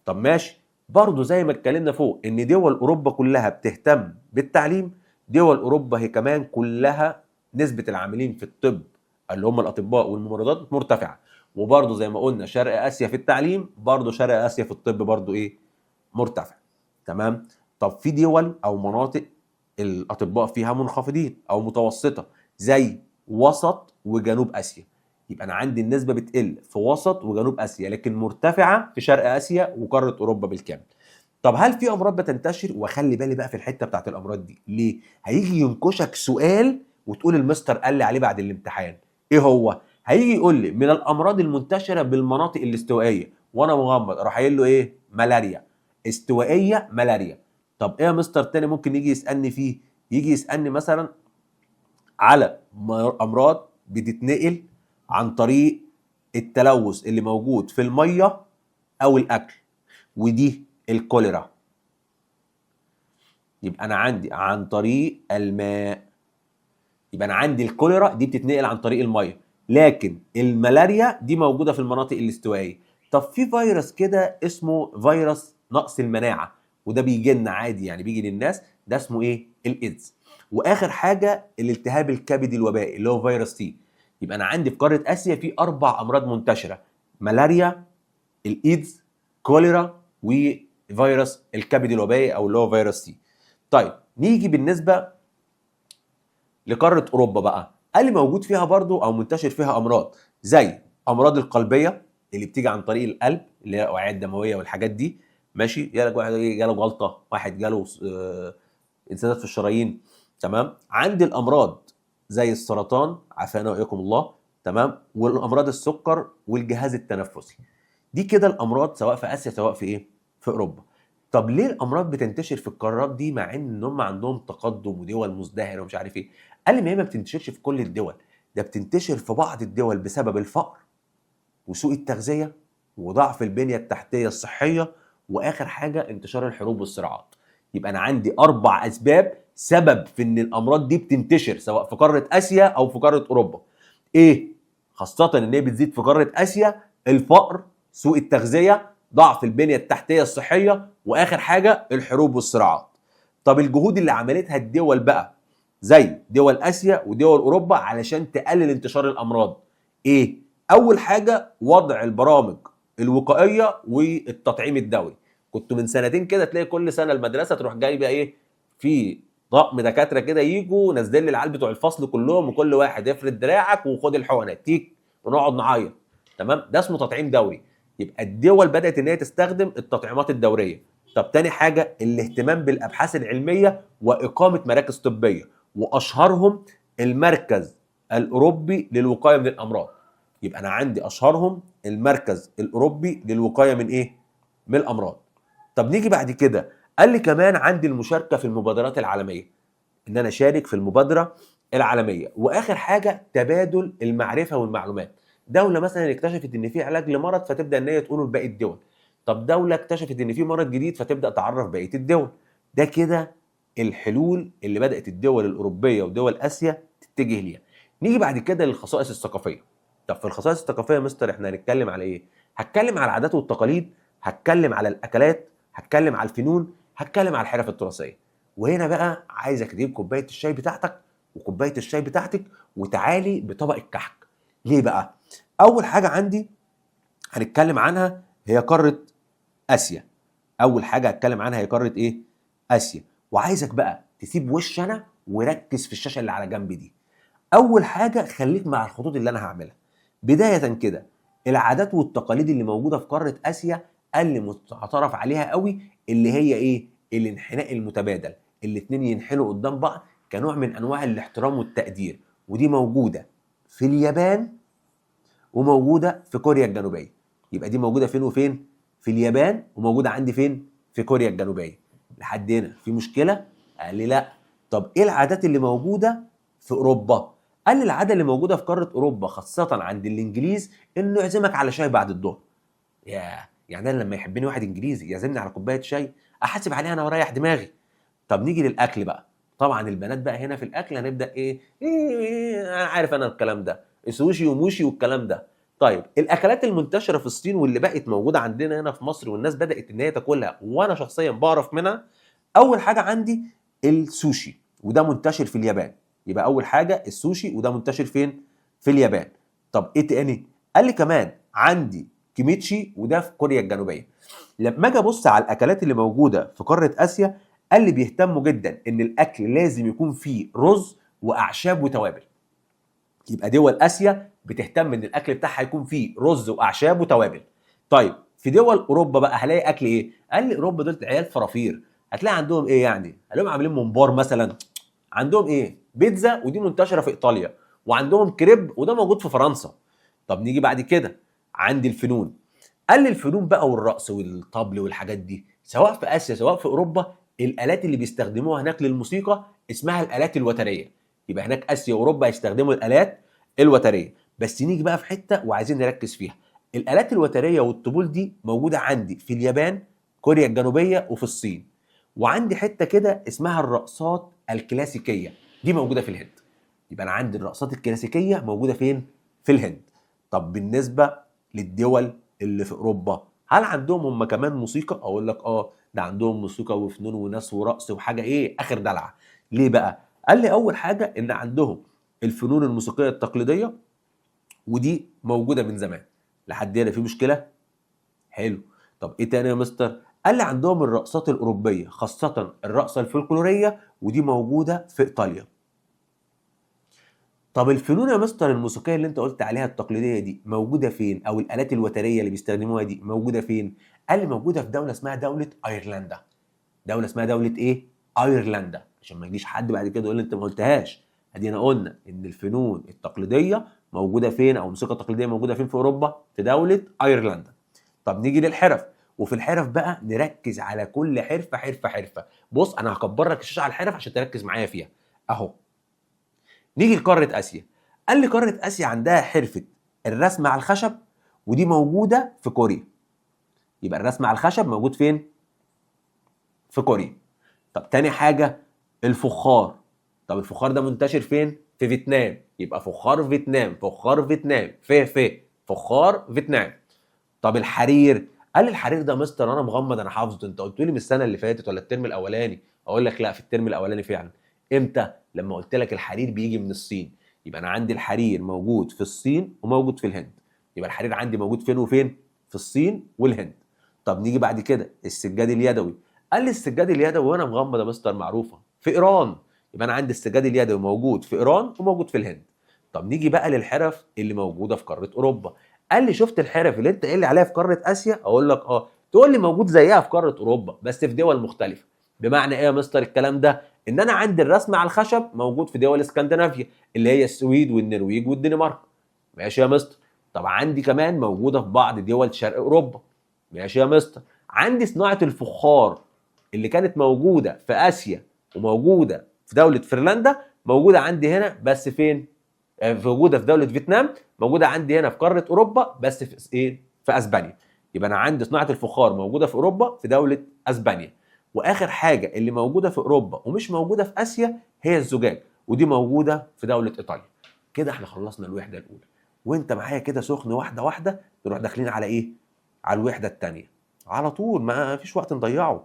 طب ماشي، برضه زي ما اتكلمنا فوق ان دول اوروبا كلها بتهتم بالتعليم، دول اوروبا هي كمان كلها نسبة العاملين في الطب اللي هم الاطباء والممرضات مرتفعة. وبرضه زي ما قلنا شرق اسيا في التعليم، برضه شرق اسيا في الطب برضه ايه؟ مرتفع. تمام. طب في دول او مناطق الاطباء فيها منخفضين او متوسطة زي وسط وجنوب اسيا. يبقى انا عندي النسبه بتقل في وسط وجنوب اسيا لكن مرتفعه في شرق اسيا وقاره اوروبا بالكامل. طب هل في امراض بتنتشر؟ واخلي بالي بقى في الحته بتاعت الامراض دي ليه؟ هيجي ينكشك سؤال وتقول المستر قال لي عليه بعد الامتحان. ايه هو؟ هيجي يقول لي من الامراض المنتشره بالمناطق الاستوائيه، وانا مغمض اروح قايل له ايه؟ ملاريا. استوائيه ملاريا. طب ايه يا مستر تاني ممكن يجي يسالني فيه؟ يجي يسالني مثلا على امراض بتتنقل عن طريق التلوث اللي موجود في الميه او الاكل، ودي الكوليرا. يبقى انا عندي عن طريق الماء، يبقى انا عندي الكوليرا دي بتتنقل عن طريق الميه، لكن الملاريا دي موجوده في المناطق الاستوائيه. طب في فيروس كده اسمه فيروس نقص المناعه، وده بيجي لنا عادي يعني بيجي للناس، ده اسمه ايه؟ الايدز. واخر حاجه الالتهاب الكبدي الوبائي اللي هو فيروس سي. يبقى انا عندي في قاره اسيا في 4 امراض منتشره: ملاريا، الايدز، كوليرا، وفيروس الكبد الوبائي او اللي هو فيروس سي. طيب نيجي بالنسبه لقاره اوروبا بقى، قال لي موجود فيها برضو او منتشر فيها امراض زي امراض القلبيه اللي بتيجي عن طريق القلب اللي هي الاوعيه الدمويه والحاجات دي. ماشي، يالك واحد جاله جلطه، واحد جاله انسداد في الشرايين. تمام. عندي الامراض زي السرطان عافانا واياكم الله. تمام. والامراض السكر والجهاز التنفسي. دي كده الامراض سواء في اسيا سواء في ايه؟ في اوروبا. طب ليه الامراض بتنتشر في القارات دي مع ان هم عندهم تقدم ودول مزدهره ومش عارف ايه؟ قال لي ما هي ما بتنتشرش في كل الدول، ده بتنتشر في بعض الدول بسبب الفقر وسوء التغذيه وضعف البنيه التحتيه الصحيه، واخر حاجه انتشار الحروب والصراعات. يبقى انا عندي 4 اسباب سبب في ان الامراض دي بتنتشر سواء في قاره اسيا او في قاره اوروبا. ايه؟ خاصه ان هي بتزيد في قاره اسيا: الفقر، سوء التغذيه، ضعف البنيه التحتيه الصحيه، واخر حاجه الحروب والصراعات. طب الجهود اللي عملتها الدول بقى زي دول اسيا ودول اوروبا علشان تقلل انتشار الامراض ايه؟ اول حاجه وضع البرامج الوقائيه والتطعيم الدوري. كنت من سنتين كده تلاقي كل سنه المدرسه تروح جايبه ايه؟ في طقم دكاتره كده يجوا نازلين لي العيال بتوع الفصل كلهم، وكل واحد افرد دراعك وخد الحقنه تيك، ونقعد نعيط. تمام، ده اسمه تطعيم دوري. يبقى الدول بدات ان هي تستخدم التطعيمات الدوريه. طب تاني حاجه الاهتمام بالابحاث العلميه واقامه مراكز طبيه، واشهرهم المركز الاوروبي للوقايه من الامراض. يبقى انا عندي اشهرهم المركز الاوروبي للوقايه من ايه؟ من الامراض. طب نيجي بعد كده قال لي كمان عندي المشاركه في المبادرات العالميه، ان انا اشارك في المبادره العالميه. واخر حاجه تبادل المعرفه والمعلومات. دوله مثلا اكتشفت ان في علاج لمرض فتبدا ان هي تقوله لباقي الدول. طب دوله اكتشفت ان في مرض جديد فتبدا تعرف بقيه الدول. ده كده الحلول اللي بدات الدول الاوروبيه ودول اسيا تتجه ليها. نيجي بعد كده للخصائص الثقافيه. طب في الخصائص الثقافيه يا مستر احنا هنتكلم على ايه؟ هتكلم على العادات والتقاليد، هتكلم على الاكلات، هتكلم على الفنون، هتكلم على الحرف التراثيه. وهنا بقى عايزك تجيب كوبايه الشاي بتاعتك وكوبايه الشاي بتاعتك وتعالي بطبق الكحك. ليه بقى؟ اول حاجه عندي هنتكلم عنها هي قاره اسيا. اول حاجه هتكلم عنها هي قاره ايه؟ اسيا. وعايزك بقى تسيب وش انا وركز في الشاشه اللي على جنب دي. اول حاجه خليك مع الخطوط اللي انا هعملها. بدايه كده العادات والتقاليد اللي موجوده في قاره اسيا اللي متعترف عليها قوي اللي هي ايه؟ الانحناء المتبادل. الاتنين ينحنوا قدام بعض كنوع من انواع الاحترام والتقدير، ودي موجوده في اليابان وموجوده في كوريا الجنوبيه. يبقى دي موجوده فين وفين؟ في اليابان، وموجوده عندي فين؟ في كوريا الجنوبيه. لحد هنا في مشكله؟ قال لي لا. طب ايه العادات اللي موجوده في اوروبا؟ قال لي العاده اللي موجوده في قاره اوروبا خاصه عند الانجليز انه يعزمك على شاي بعد الظهر. ياه، يعني انا لما يحبني واحد انجليزي يعزمني على كوبايه شاي احاسب عليها انا واريح دماغي. طب نيجي للاكل بقى. طبعا البنات بقى هنا في الاكل هنبدا إيه انا عارف انا الكلام ده، سوشي وموشي والكلام ده. طيب الاكلات المنتشره في الصين واللي بقت موجوده عندنا هنا في مصر والناس بدات ان هي تاكلها وانا شخصيا بعرف منها، اول حاجه عندي السوشي، وده منتشر في اليابان. يبقى اول حاجه السوشي، وده منتشر فين؟ في اليابان. طب ايه تاني؟ قال لي كمان عندي كيميتشي، وده في كوريا الجنوبيه. لما اجي ابص على الاكلات اللي موجوده في قاره اسيا، قال لي بيهتموا جدا ان الاكل لازم يكون فيه رز واعشاب وتوابل. يبقى دول اسيا بتهتم ان الاكل بتاعها يكون فيه رز واعشاب وتوابل. طيب في دول اوروبا بقى هلاقي اكل ايه؟ قال لي اوروبا دول عيال فرافير، هتلاقي عندهم ايه يعني؟ هلاقيهم عاملين ممبار مثلا، عندهم ايه؟ بيتزا، ودي منتشره في ايطاليا، وعندهم كريب، وده موجود في فرنسا. طب نيجي بعد كده عندي الفنون. قال لي الفنون بقى والرقص والطبل والحاجات دي سواء في اسيا سواء في اوروبا، الالات اللي بيستخدموها هناك للموسيقى اسمها الالات الوتريه. يبقى هناك اسيا واوروبا يستخدموا الالات الوتريه. بس نيجي بقى في حته وعايزين نركز فيها. الالات الوتريه والطبول دي موجوده عندي في اليابان، كوريا الجنوبيه، وفي الصين. وعندي حته كده اسمها الرقصات الكلاسيكيه، دي موجوده في الهند. يبقى انا عندي الرقصات الكلاسيكيه موجوده فين؟ في الهند. طب بالنسبه للدول اللي في اوروبا، هل عندهم هم كمان موسيقى؟ اقول لك اه، ده عندهم موسيقى وفنون وناس ورقص وحاجه ايه اخر دلع. ليه بقى؟ قال لي اول حاجه ان عندهم الفنون الموسيقيه التقليديه، ودي موجوده من زمان. لحد هنا في مشكله؟ حلو. طب ايه تاني يا مستر؟ قال لي عندهم الرقصات الاوروبيه خاصه الرقصه الفلكلوريه، ودي موجوده في ايطاليا. طب الفنون يا مستر الموسيقيه اللي انت قلت عليها التقليديه دي موجوده فين؟ او الالات الوتريه اللي بيستخدموها دي موجوده فين؟ قال لي موجوده في دوله اسمها دوله ايرلندا. دوله اسمها دوله ايه؟ ايرلندا، عشان ما يجيش حد بعد كده يقول لي انت ما قلتهاش. ادينا قلنا ان الفنون التقليديه موجوده فين، او الموسيقى التقليديه موجوده فين في اوروبا؟ في دوله ايرلندا. طب نيجي للحرف. وفي الحرف بقى نركز على كل حرفه حرفه حرفه. بص انا هكبر لك الشاشه على الحرف عشان تركز معايا فيها اهو. نيجي لقاره اسيا. قال لي قاره اسيا عندها حرفه الرسم على الخشب، ودي موجوده في كوريا. يبقى الرسم على الخشب موجود فين؟ في كوريا. طب تاني حاجه الفخار. طب الفخار ده منتشر فين؟ في فيتنام. يبقى فخار فيتنام، فخار فيتنام، فخار فيتنام. طب الحرير. قال لي الحرير ده مستر انا مغمض انا حافظه، انت قلت لي من السنه اللي فاتت ولا الترم الاولاني. اقول لك لا، في الترم الاولاني فعلا. امتى؟ لما قلت لك الحرير بيجي من الصين. يبقى انا عندي الحرير موجود في الصين وموجود في الهند. يبقى الحرير عندي موجود فين وفين؟ في الصين والهند. طب نيجي بعد كده السجاد اليدوي. قال لي السجاد اليدوي وانا مغمض يا مستر معروفه في ايران. يبقى انا عندي السجاد اليدوي موجود في ايران وموجود في الهند. طب نيجي بقى للحرف اللي موجوده في قاره اوروبا. قال لي شفت الحرف اللي انت قايل لي عليها في قاره اسيا؟ اقول لك اه. تقول لي موجود زيها في قاره اوروبا بس في دول مختلفه. بمعنى ايه يا مستر الكلام ده؟ ان انا عندي الرسم على الخشب موجود في دول اسكندنافيا اللي هي السويد والنرويج والدنمارك. ماشي يا مستر. طب عندي كمان موجوده في بعض دول شرق اوروبا. ماشي يا مستر. عندي صناعه الفخار اللي كانت موجوده في اسيا وموجوده في دوله فنلندا، موجوده عندي هنا بس فين؟ موجوده في دوله فيتنام، موجوده عندي هنا في قاره اوروبا بس في ايه؟ في اسبانيا. يبقى انا عندي صناعه الفخار موجوده في اوروبا في دوله اسبانيا. واخر حاجه اللي موجوده في اوروبا ومش موجوده في اسيا هي الزجاج، ودي موجوده في دوله ايطاليا. كده احنا خلصنا الوحده الاولى، وانت معايا كده سخن واحده واحده نروح داخلين على ايه؟ على الوحده الثانيه على طول، ما فيش وقت نضيعه.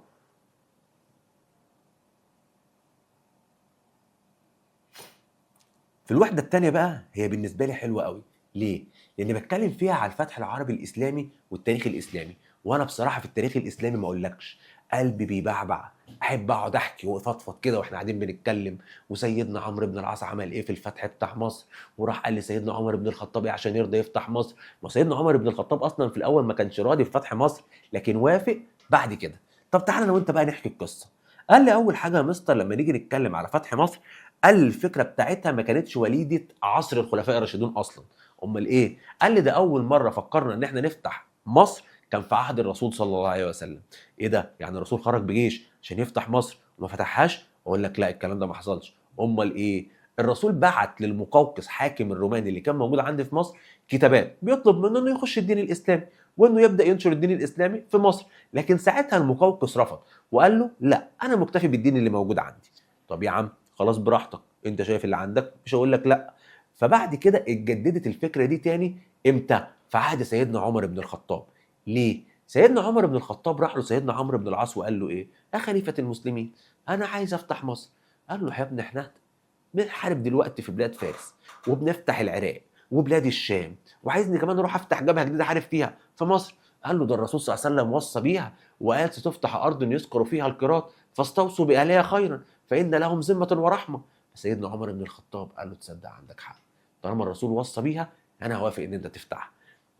في الوحدة التانية بقى هي بالنسبة لي حلوة قوي. ليه؟ لأني بتكلم فيها على الفتح العربي الإسلامي والتاريخ الإسلامي، وأنا بصراحة في التاريخ الإسلامي ما أقولكش قلبي بيبعبع، أحب أقعد أحكي وأفضفض كده وإحنا قاعدين بنتكلم. وسيدنا عمرو بن العاص عمل إيه في الفتح بتاع مصر، وراح قال لسيدنا عمر بن الخطاب إيه عشان يرضى يفتح مصر. وسيدنا عمر بن الخطاب أصلا في الأول ما كانش راضي بفتح مصر، لكن وافق بعد كده. طب تعالى أنا وأنت بقى نحكي القصة. قال لي أول حاجة يا مستر لما نيجي نتكلم على فتح مصر، قال الفكره بتاعتها ما كانتش وليده عصر الخلفاء الراشدون اصلا. امال ايه؟ قال لي ده اول مره فكرنا ان احنا نفتح مصر كان في عهد الرسول صلى الله عليه وسلم. ايه ده؟ يعني الرسول خرج بجيش عشان يفتح مصر وما فتحهاش؟ اقول لك لا، الكلام ده ما حصلش. امال ايه؟ الرسول بعت للمقوقس حاكم الروماني اللي كان موجود عندي في مصر كتابات بيطلب منه انه يخش الدين الاسلامي وانه يبدا ينشر الدين الاسلامي في مصر. لكن ساعتها المقوقس رفض وقال له لا، انا مكتفي بالدين اللي موجود عندي. طب يا عم خلاص براحتك، انت شايف اللي عندك، مش هقول لك لا. فبعد كده اتجددت الفكره دي تاني امتى؟ في عهد سيدنا عمر بن الخطاب. ليه؟ سيدنا عمر بن الخطاب راح له سيدنا عمرو بن العاص وقال له ايه؟ يا خليفه المسلمين انا عايز افتح مصر. قال له يا ابني احنا بنحارب دلوقتي في بلاد فارس وبنفتح العراق وبلاد الشام، وعايزني كمان اروح افتح جبهه جديده احارب فيها في مصر؟ قال له ده الرسول صلى الله عليه وسلم وصى بيها وقال ستفتح ارض يذكر فيها القراط فاستوصوا باهلها خيرا فان لهم ذمه ورحمه. فسيدنا عمر بن الخطاب قال له تصدق عندك حق، طالما الرسول وصى بيها انا هوافق ان انت تفتحها،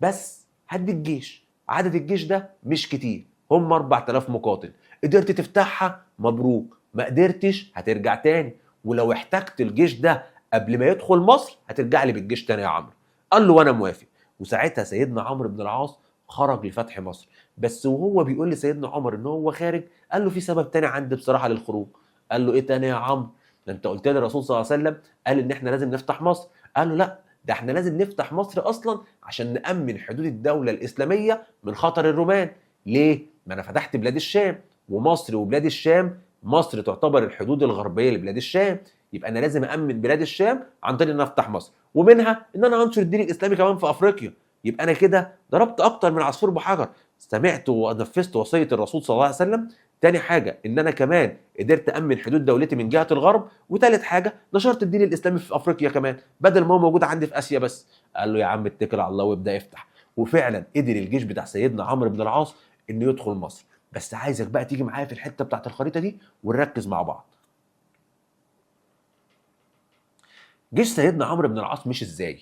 بس هديك جيش. عدد الجيش ده مش كتير، هم 4000 مقاتل. قدرت تفتحها مبروك، ما قدرتش هترجع تاني، ولو احتجت الجيش ده قبل ما يدخل مصر هترجع لي بالجيش تاني يا عمرو. قال له وانا موافق. وساعتها سيدنا عمرو بن العاص خرج لفتح مصر. بس وهو بيقول لسيدنا عمر ان هو خارج قال له في سبب تاني عندي بصراحه للخروج. قال له ايه تاني يا عمرو؟ ده انت قلت لي الرسول صلى الله عليه وسلم قال ان احنا لازم نفتح مصر. قال له لا، ده احنا لازم نفتح مصر اصلا عشان نامن حدود الدوله الاسلاميه من خطر الرومان. ليه؟ ما انا فتحت بلاد الشام ومصر وبلاد الشام، مصر تعتبر الحدود الغربيه لبلاد الشام، يبقى انا لازم امن بلاد الشام عن طريق ان أنا افتح مصر، ومنها ان انا انشر الدين الاسلامي كمان في افريقيا. يبقى انا كده ضربت اكتر من عصفور بحجر، سمعت ونفذت وصيه الرسول صلى الله عليه وسلم. تاني حاجه ان انا كمان قدرت امن حدود دولتي من جهه الغرب، وتالت حاجه نشرت الدين الاسلامي في افريقيا كمان بدل ما هو موجود عندي في اسيا بس. قال له يا عم اتكل على الله وابدا افتح. وفعلا قدر الجيش بتاع سيدنا عمرو بن العاص انه يدخل مصر. بس عايزك بقى تيجي معايا في الحته بتاعت الخريطه دي ونركز مع بعض. جيش سيدنا عمرو بن العاص مش ازاي؟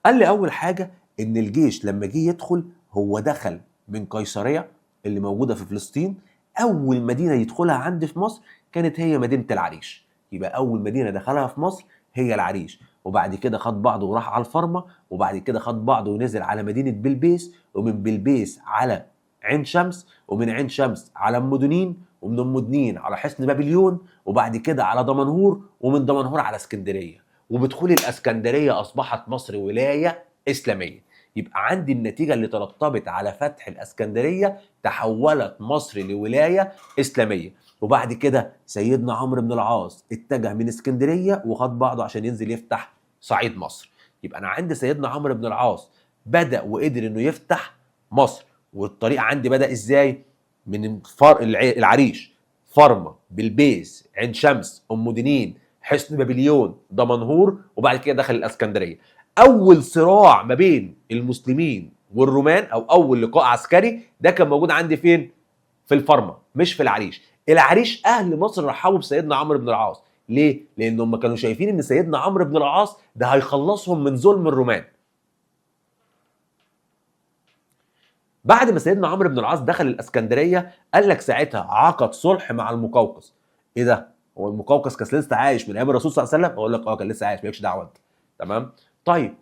قال لي اول حاجه ان الجيش لما جه يدخل هو دخل من قيصريه اللي موجوده في فلسطين. اول مدينه يدخلها عندي في مصر كانت هي مدينه العريش. يبقى اول مدينه دخلها في مصر هي العريش، وبعد كده خد بعضه وراح على الفرمه، وبعد كده خد بعضه ونزل على مدينه بلبيس، ومن بلبيس على عين شمس، ومن عين شمس على ام مدنين، ومن ام مدنين على حصن بابليون، وبعد كده على دمنهور، ومن دمنهور على اسكندريه. وبدخول الاسكندريه اصبحت مصر ولايه اسلاميه. يبقى عندي النتيجه اللي ترتبط على فتح الاسكندريه تحولت مصر لولايه اسلاميه. وبعد كده سيدنا عمرو بن العاص اتجه من اسكندريه وخد بعضه عشان ينزل يفتح صعيد مصر. يبقى انا عندي سيدنا عمرو بن العاص بدا وقدر انه يفتح مصر. والطريقه عندي بدا ازاي؟ من العريش، فرمه، بلبيس، عين شمس، ام مدنين، حصن بابليون، دمنهور، وبعد كده دخل الاسكندريه. اول صراع ما بين المسلمين والرومان او اول لقاء عسكري ده كان موجود عندي فين؟ في الفرمه مش في العريش. العريش اهل مصر رحبوا بسيدنا عمرو بن العاص. ليه؟ لان هم كانوا شايفين ان سيدنا عمرو بن العاص ده هيخلصهم من ظلم الرومان. بعد ما سيدنا عمرو بن العاص دخل الاسكندريه قال لك ساعتها عقد صلح مع المقوقس. ايه ده؟ هو المقوقس كان لسه عايش من ايام الرسول صلى الله عليه وسلم؟ اقول لك اه كان لسه عايش، مالكش دعوه انت. تمام؟ طيب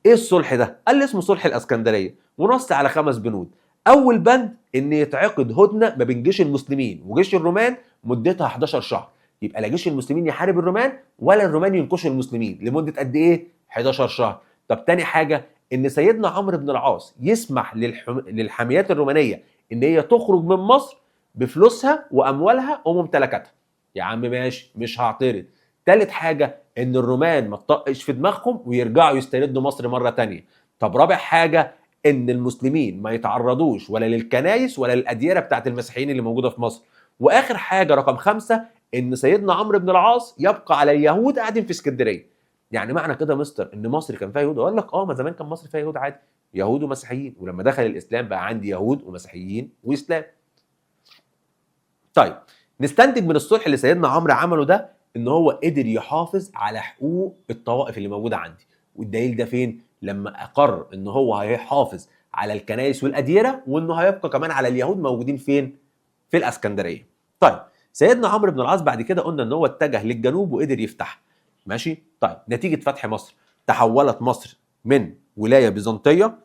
ايه الصلح ده؟ قال لي اسمه صلح الاسكندريه، ونص على 5 بنود. اول بند ان يتعقد هدنه ما بين جيش المسلمين وجيش الرومان مدتها 11 شهر. يبقى لا جيش المسلمين يحارب الرومان ولا الرومان ينكشوا المسلمين لمده قد ايه؟ 11 شهر. طب تاني حاجه ان سيدنا عمرو بن العاص يسمح للحاميات الرومانيه ان هي تخرج من مصر بفلوسها واموالها وممتلكاتها. يا عم ماشي مش هعترض. تالت حاجه ان الرومان ما تطقش في دماغهم ويرجعوا يستردوا مصر مره تانيه. طب رابع حاجه ان المسلمين ما يتعرضوش ولا للكنايس ولا للاديره بتاعت المسيحيين اللي موجوده في مصر. واخر حاجه رقم 5 ان سيدنا عمرو بن العاص يبقى على اليهود قاعدين في اسكندريه. يعني معنى كده مستر ان مصر كان فيها يهود؟ اقول لك اه، ما زمان كان مصر فيها يهود عادي، يهود ومسيحيين، ولما دخل الاسلام بقى عندي يهود ومسيحيين واسلام. طيب نستنتج من الصلح اللي سيدنا عمرو عمله ده ان هو قدر يحافظ على حقوق الطوائف اللي موجوده عندي. والدليل ده فين؟ لما اقر ان هو هيحافظ على الكنائس والاديره، وانه هيبقى كمان على اليهود موجودين فين؟ في الاسكندريه. طيب سيدنا عمرو بن العاص بعد كده قلنا ان هو اتجه للجنوب وقدر يفتح. ماشي. طيب نتيجه فتح مصر تحولت مصر من ولايه بيزنطيه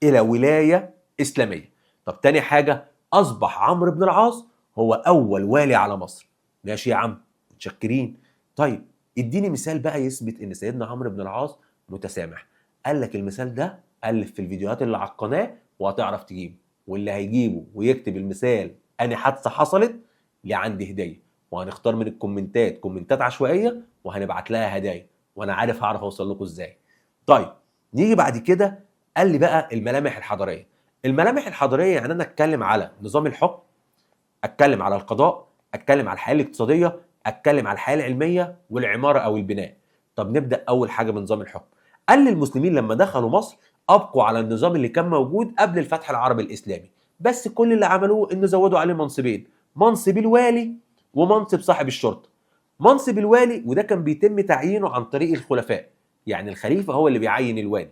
الى ولايه اسلاميه. طب تاني حاجه، اصبح عمرو بن العاص هو اول والي على مصر. ماشي يا عم، متشكرين. طيب اديني مثال بقى يثبت ان سيدنا عمرو بن العاص متسامح. قال لك المثال ده الف في الفيديوهات اللي على القناه وهتعرف تجيبه، واللي هيجيبه ويكتب المثال اني حادثه حصلت ليه عندي هديه، وهنختار من الكومنتات كومنتات عشوائيه وهنبعت لها هدايا، وانا عارف هعرف اوصل لكم ازاي. طيب نيجي بعد كده، قال لي بقى الملامح الحضاريه. الملامح الحضاريه يعني انا اتكلم على نظام الحكم، اتكلم على القضاء، اتكلم على الحياه الاقتصاديه، اتكلم على الحياه العلميه والعماره او البناء. طب نبدا اول حاجه بنظام الحكم. قال للمسلمين لما دخلوا مصر ابقوا على النظام اللي كان موجود قبل الفتح العربي الاسلامي، بس كل اللي عملوه ان زودوا عليه منصبين، منصب الوالي ومنصب صاحب الشرطه. منصب الوالي وده كان بيتم تعيينه عن طريق الخلفاء، يعني الخليفه هو اللي بيعين الوالي.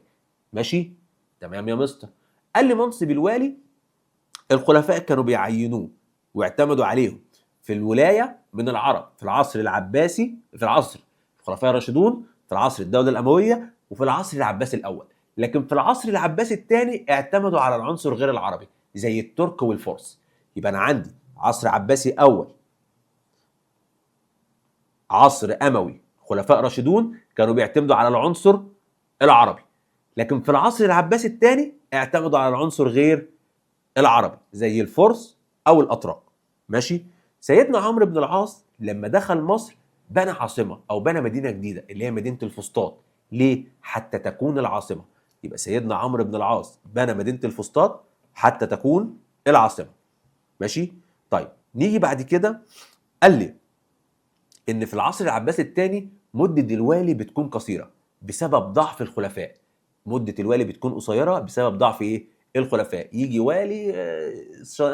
ماشي تمام يا مستر. قال لي منصب الوالي الخلفاء كانوا بيعينوه واعتمدوا عليهم في الولايه من العرب في العصر العباسي، في العصر الخلفاء الراشدون، في العصر الدوله الامويه، وفي العصر العباسي الاول. لكن في العصر العباسي الثاني اعتمدوا على العنصر غير العربي زي الترك والفرس. يبقى انا عندي عصر عباسي اول، عصر اموي، خلفاء راشدون كانوا بيعتمدوا على العنصر العربي. لكن في العصر العباسي الثاني اعتمدوا على العنصر غير العربي زي الفرس او الاتراك. ماشي. سيدنا عمرو بن العاص لما دخل مصر بنى عاصمه او بنى مدينه جديده اللي هي مدينه الفسطاط. ليه؟ حتى تكون العاصمه. يبقى سيدنا عمرو بن العاص بنى مدينه الفسطاط حتى تكون العاصمه. ماشي. طيب نيجي بعد كده، قال لي ان في العصر العباسي الثاني مده الوالي بتكون قصيره بسبب ضعف الخلفاء. مده الوالي بتكون قصيره بسبب ضعف ايه؟ الخلفاء. يجي والي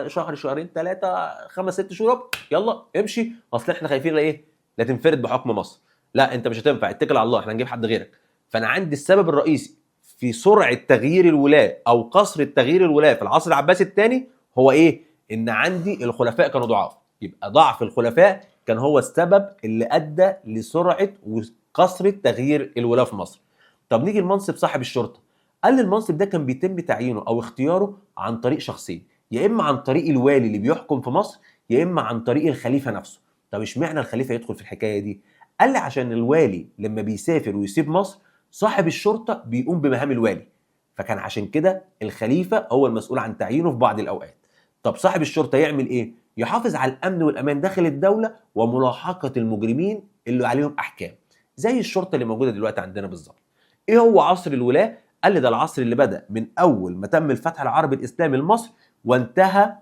شهر شهرين ثلاثه خمس ست شهور يلا امشي، اصل احنا خايفين ايه؟ لا تنفرد بحكم مصر. لا انت مش هتنفع، اتكل على الله، احنا هنجيب حد غيرك. فانا عندي السبب الرئيسي في سرعه تغيير الولاه او قصر تغيير الولاه في العصر العباسي الثاني هو ايه؟ ان عندي الخلفاء كانوا ضعاف. يبقى ضعف الخلفاء كان هو السبب اللي ادى لسرعه وقصر تغيير الولاه في مصر. طب نيجي لمنصب صاحب الشرطه. قال لي المنصب ده كان بيتم تعيينه او اختياره عن طريق شخصين، يا اما عن طريق الوالي اللي بيحكم في مصر، يا اما عن طريق الخليفه نفسه. طب اشمعنى الخليفه يدخل في الحكايه دي؟ قال لي عشان الوالي لما بيسافر ويسيب مصر صاحب الشرطه بيقوم بمهام الوالي، فكان عشان كده الخليفه هو المسؤول عن تعيينه في بعض الاوقات. طب صاحب الشرطه يعمل ايه؟ يحافظ على الامن والامان داخل الدوله وملاحقه المجرمين اللي عليهم احكام، زي الشرطه اللي موجوده دلوقتي عندنا بالظبط. ايه هو عصر الولاه؟ قال لي ده العصر اللي بدأ من أول ما تم الفتح العربي الإسلامي لمصر وانتهى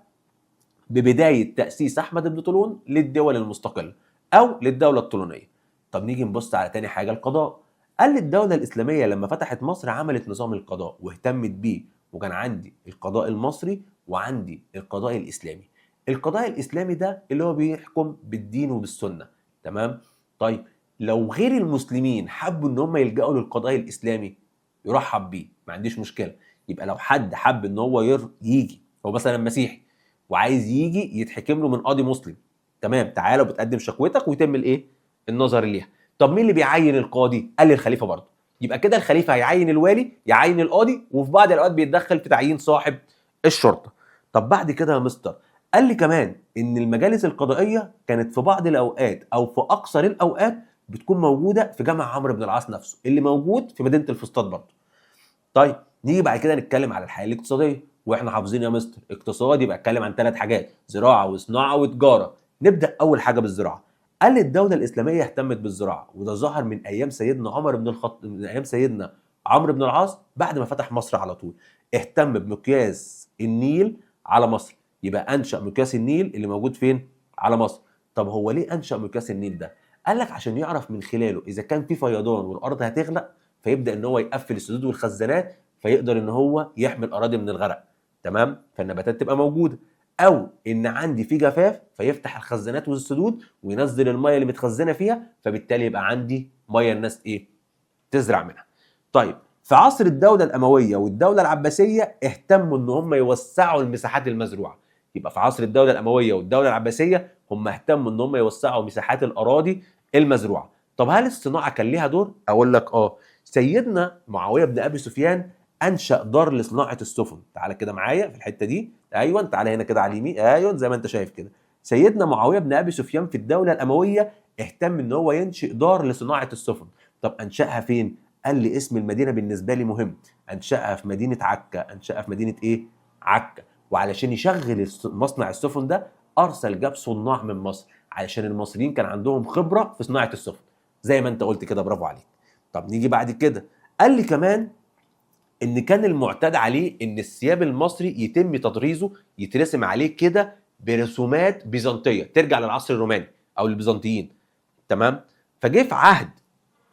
ببداية تأسيس أحمد بن طولون للدول المستقلة أو للدولة الطولونية. طب نيجي نبص على تاني حاجة، القضاء. قال لي الدولة الإسلامية لما فتحت مصر عملت نظام القضاء واهتمت بيه، وكان عندي القضاء المصري وعندي القضاء الإسلامي. القضاء الإسلامي ده اللي هو بيحكم بالدين وبالسنة. تمام؟ طيب لو غير المسلمين حبوا ان هم يلجأوا للقضاء الإسلامي يرحب بيه، ما عنديش مشكلة. يبقى لو حد حب ان هو يجي، هو مثلا مسيحي وعايز يجي يتحكم له من قاضي مسلم، تمام، تعالى وبتقدم شكوتك ويتم الايه؟ النظر ليها. طب مين اللي بيعين القاضي؟ قال لي الخليفه برضه. يبقى كده الخليفه هيعين الوالي، يعين القاضي، وفي بعض الاوقات بيتدخل في تعيين صاحب الشرطه. طب بعد كده يا مستر، قال لي كمان ان المجالس القضائيه كانت في بعض الاوقات او في اكثر الاوقات بتكون موجوده في جامع عمرو بن العاص نفسه اللي موجود في مدينه الفسطاط برضه. طيب نيجي بعد كده نتكلم على الحياه الاقتصاديه، واحنا حافظين يا مستر اقتصاد يبقى اتكلم عن ثلاث حاجات، زراعه وصناعه وتجاره. نبدا اول حاجه بالزراعه. قال لي الدوله الاسلاميه اهتمت بالزراعه، وده ظهر من ايام سيدنا عمر بن من ايام سيدنا عمرو بن العاص بعد ما فتح مصر على طول. اهتم بمقياس النيل على مصر، يبقى انشا مقياس النيل اللي موجود فين؟ على مصر. طب هو ليه انشا مقياس النيل ده؟ قال لك عشان يعرف من خلاله اذا كان في فيضان والارض هتغرق، فيبدا ان هو يقفل السدود والخزانات فيقدر ان هو يحمي الاراضي من الغرق. تمام؟ فالنباتات تبقى موجوده. او ان عندي في جفاف فيفتح الخزانات والسدود وينزل الميه اللي متخزنه فيها، فبالتالي يبقى عندي ميه الناس ايه؟ تزرع منها. طيب في عصر الدوله الامويه والدوله العباسيه اهتموا ان هم يوسعوا المساحات المزروعه. يبقى في عصر الدوله الامويه والدوله العباسيه هم اهتموا ان هم يوسعوا مساحات الاراضي المزروعه. طب هل الصناعه كان ليها دور؟ اقول لك سيدنا معاويه بن ابي سفيان انشا دار لصناعه السفن. تعالى كده معايا في الحته دي، ايوه تعالى هنا كده على اليمين، ايوه زي ما انت شايف كده. سيدنا معاويه بن ابي سفيان في الدوله الامويه اهتم ان هو ينشئ دار لصناعه السفن. طب انشاها فين؟ قال لي اسم المدينه بالنسبه لي مهم. انشاها في مدينه عكا. انشاها في مدينه ايه؟ عكا. وعلشان يشغل مصنع السفن ده ارسل جاب صناع من مصر، علشان المصريين كان عندهم خبره في صناعه السفن زي ما انت قلت كده، برافو عليك. طب نيجي بعد كده، قال لي كمان ان كان المعتاد عليه ان الثياب المصري يتم تطريزه، يترسم عليه كده برسومات بيزنطيه ترجع للعصر الروماني او البيزنطيين، تمام. فجه في عهد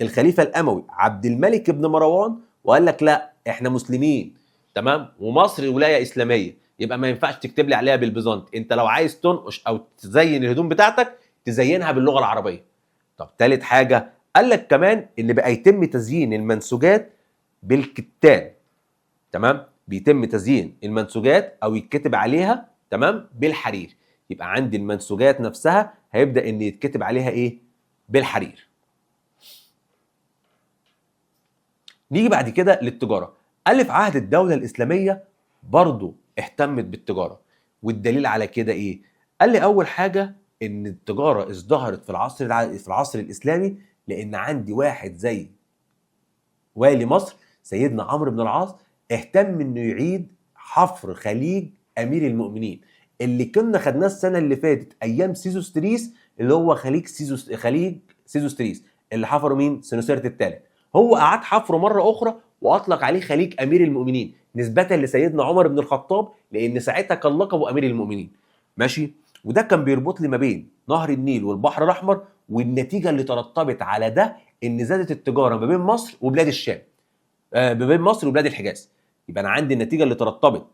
الخليفه الاموي عبد الملك بن مروان وقال لك لا احنا مسلمين، تمام، ومصر ولايه اسلاميه، يبقى ما ينفعش تكتب لي عليها بالبيزنط، انت لو عايز تنقش او تزين الهدوم بتاعتك تزينها باللغه العربيه. طب ثالث حاجه، قال لك كمان ان بقى يتم تزيين المنسوجات بالكتان، تمام، بيتم تزيين المنسوجات او يتكتب عليها، تمام، بالحرير. يبقى عندي المنسوجات نفسها هيبدا ان يتكتب عليها ايه؟ بالحرير. نيجي بعد كده للتجاره. قال لي في عهد الدوله الاسلاميه برضو اهتمت بالتجاره، والدليل على كده ايه؟ قال لي اول حاجه ان التجاره ازدهرت في العصر الاسلامي، لان عندي واحد زي والي مصر سيدنا عمرو بن العاص اهتم انه يعيد حفر خليج امير المؤمنين اللي كنا خدناه السنه اللي فاتت ايام سيزوستريس، اللي هو خليج سيزوستريس اللي حفره مين؟ سنوسرت الثالث. هو اعاد حفره مره اخرى واطلق عليه خليج امير المؤمنين نسبه لسيدنا عمر بن الخطاب، لان ساعتها كان لقبه امير المؤمنين، ماشي. وده كان بيربط لي ما بين نهر النيل والبحر الاحمر، والنتيجه اللي ترتبط على ده ان زادت التجاره ما بين مصر وبلاد الشام، ما بين مصر وبلاد الحجاز. يبقى انا عندي النتيجه اللي ترتبط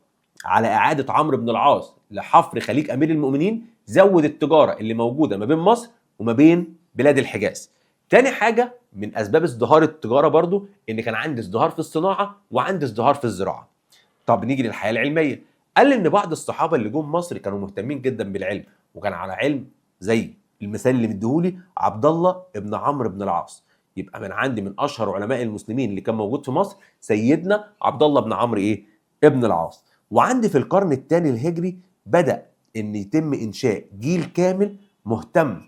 على اعاده عمرو بن العاص لحفر خليج امير المؤمنين زود التجاره اللي موجوده ما بين مصر وما بين بلاد الحجاز. تاني حاجه من اسباب ازدهار التجاره برضو ان كان عندي ازدهار في الصناعه وعندي ازدهار في الزراعه. طب نيجي للحياه العلميه. قال ان بعض الصحابه اللي جم مصر كانوا مهتمين جدا بالعلم، وكان على علم زي المثال اللي مديهولي عبد الله ابن عمرو بن العاص. يبقى من عندي من اشهر علماء المسلمين اللي كان موجود في مصر سيدنا عبد الله بن عمرو ابن العاص. وعندي في القرن الثاني الهجري بدا ان يتم انشاء جيل كامل مهتم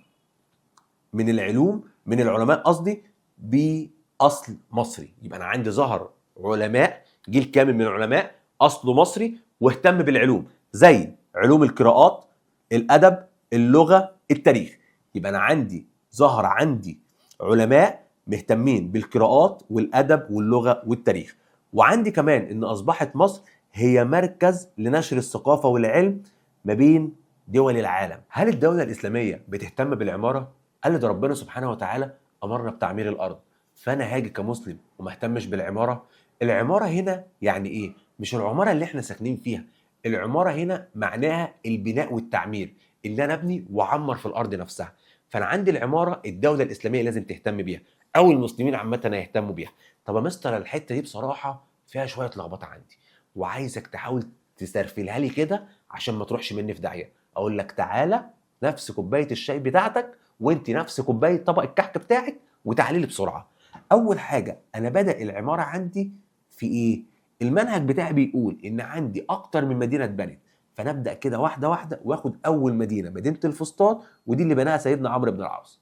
من العلوم، من العلماء قصدي، باصل مصري. يبقى انا عندي ظهر علماء، جيل كامل من العلماء اصله مصري واهتم بالعلوم زي علوم القراءات، الادب، اللغه، التاريخ. يبقى انا ظهر عندي علماء مهتمين بالقراءات والادب واللغه والتاريخ. وعندي كمان ان اصبحت مصر هي مركز لنشر الثقافه والعلم ما بين دول العالم. هل الدوله الاسلاميه بتهتم بالعماره؟ قال لي ده ربنا سبحانه وتعالى امرنا بتعمير الارض، فانا هاجي كمسلم وما اهتمش بالعماره؟ العماره هنا يعني ايه؟ مش العماره اللي احنا ساكنين فيها، العماره هنا معناها البناء والتعمير، اللي انا ابني واعمر في الارض نفسها. فانا عندي العماره الدوله الاسلاميه لازم تهتم بيها، او المسلمين عامه هيهتموا بيها. طب يا مستر الحته دي بصراحه فيها شويه لخبطه عندي، وعايزك تحاول تسرفلها لي كده عشان ما تروحش مني في داهيه. اقول لك تعالى نفس كوبايه الشاي بتاعتك وانت نفس كوبايه طبق الكحك بتاعك وتعالي لي بسرعه. اول حاجه انا بدا العماره عندي في ايه؟ المنهج بتاعي بيقول ان عندي اكتر من مدينه اتبنت، فنبدا كده واحده واحده واخد اول مدينه، مدينه الفسطاط، ودي اللي بناها سيدنا عمرو بن العاص.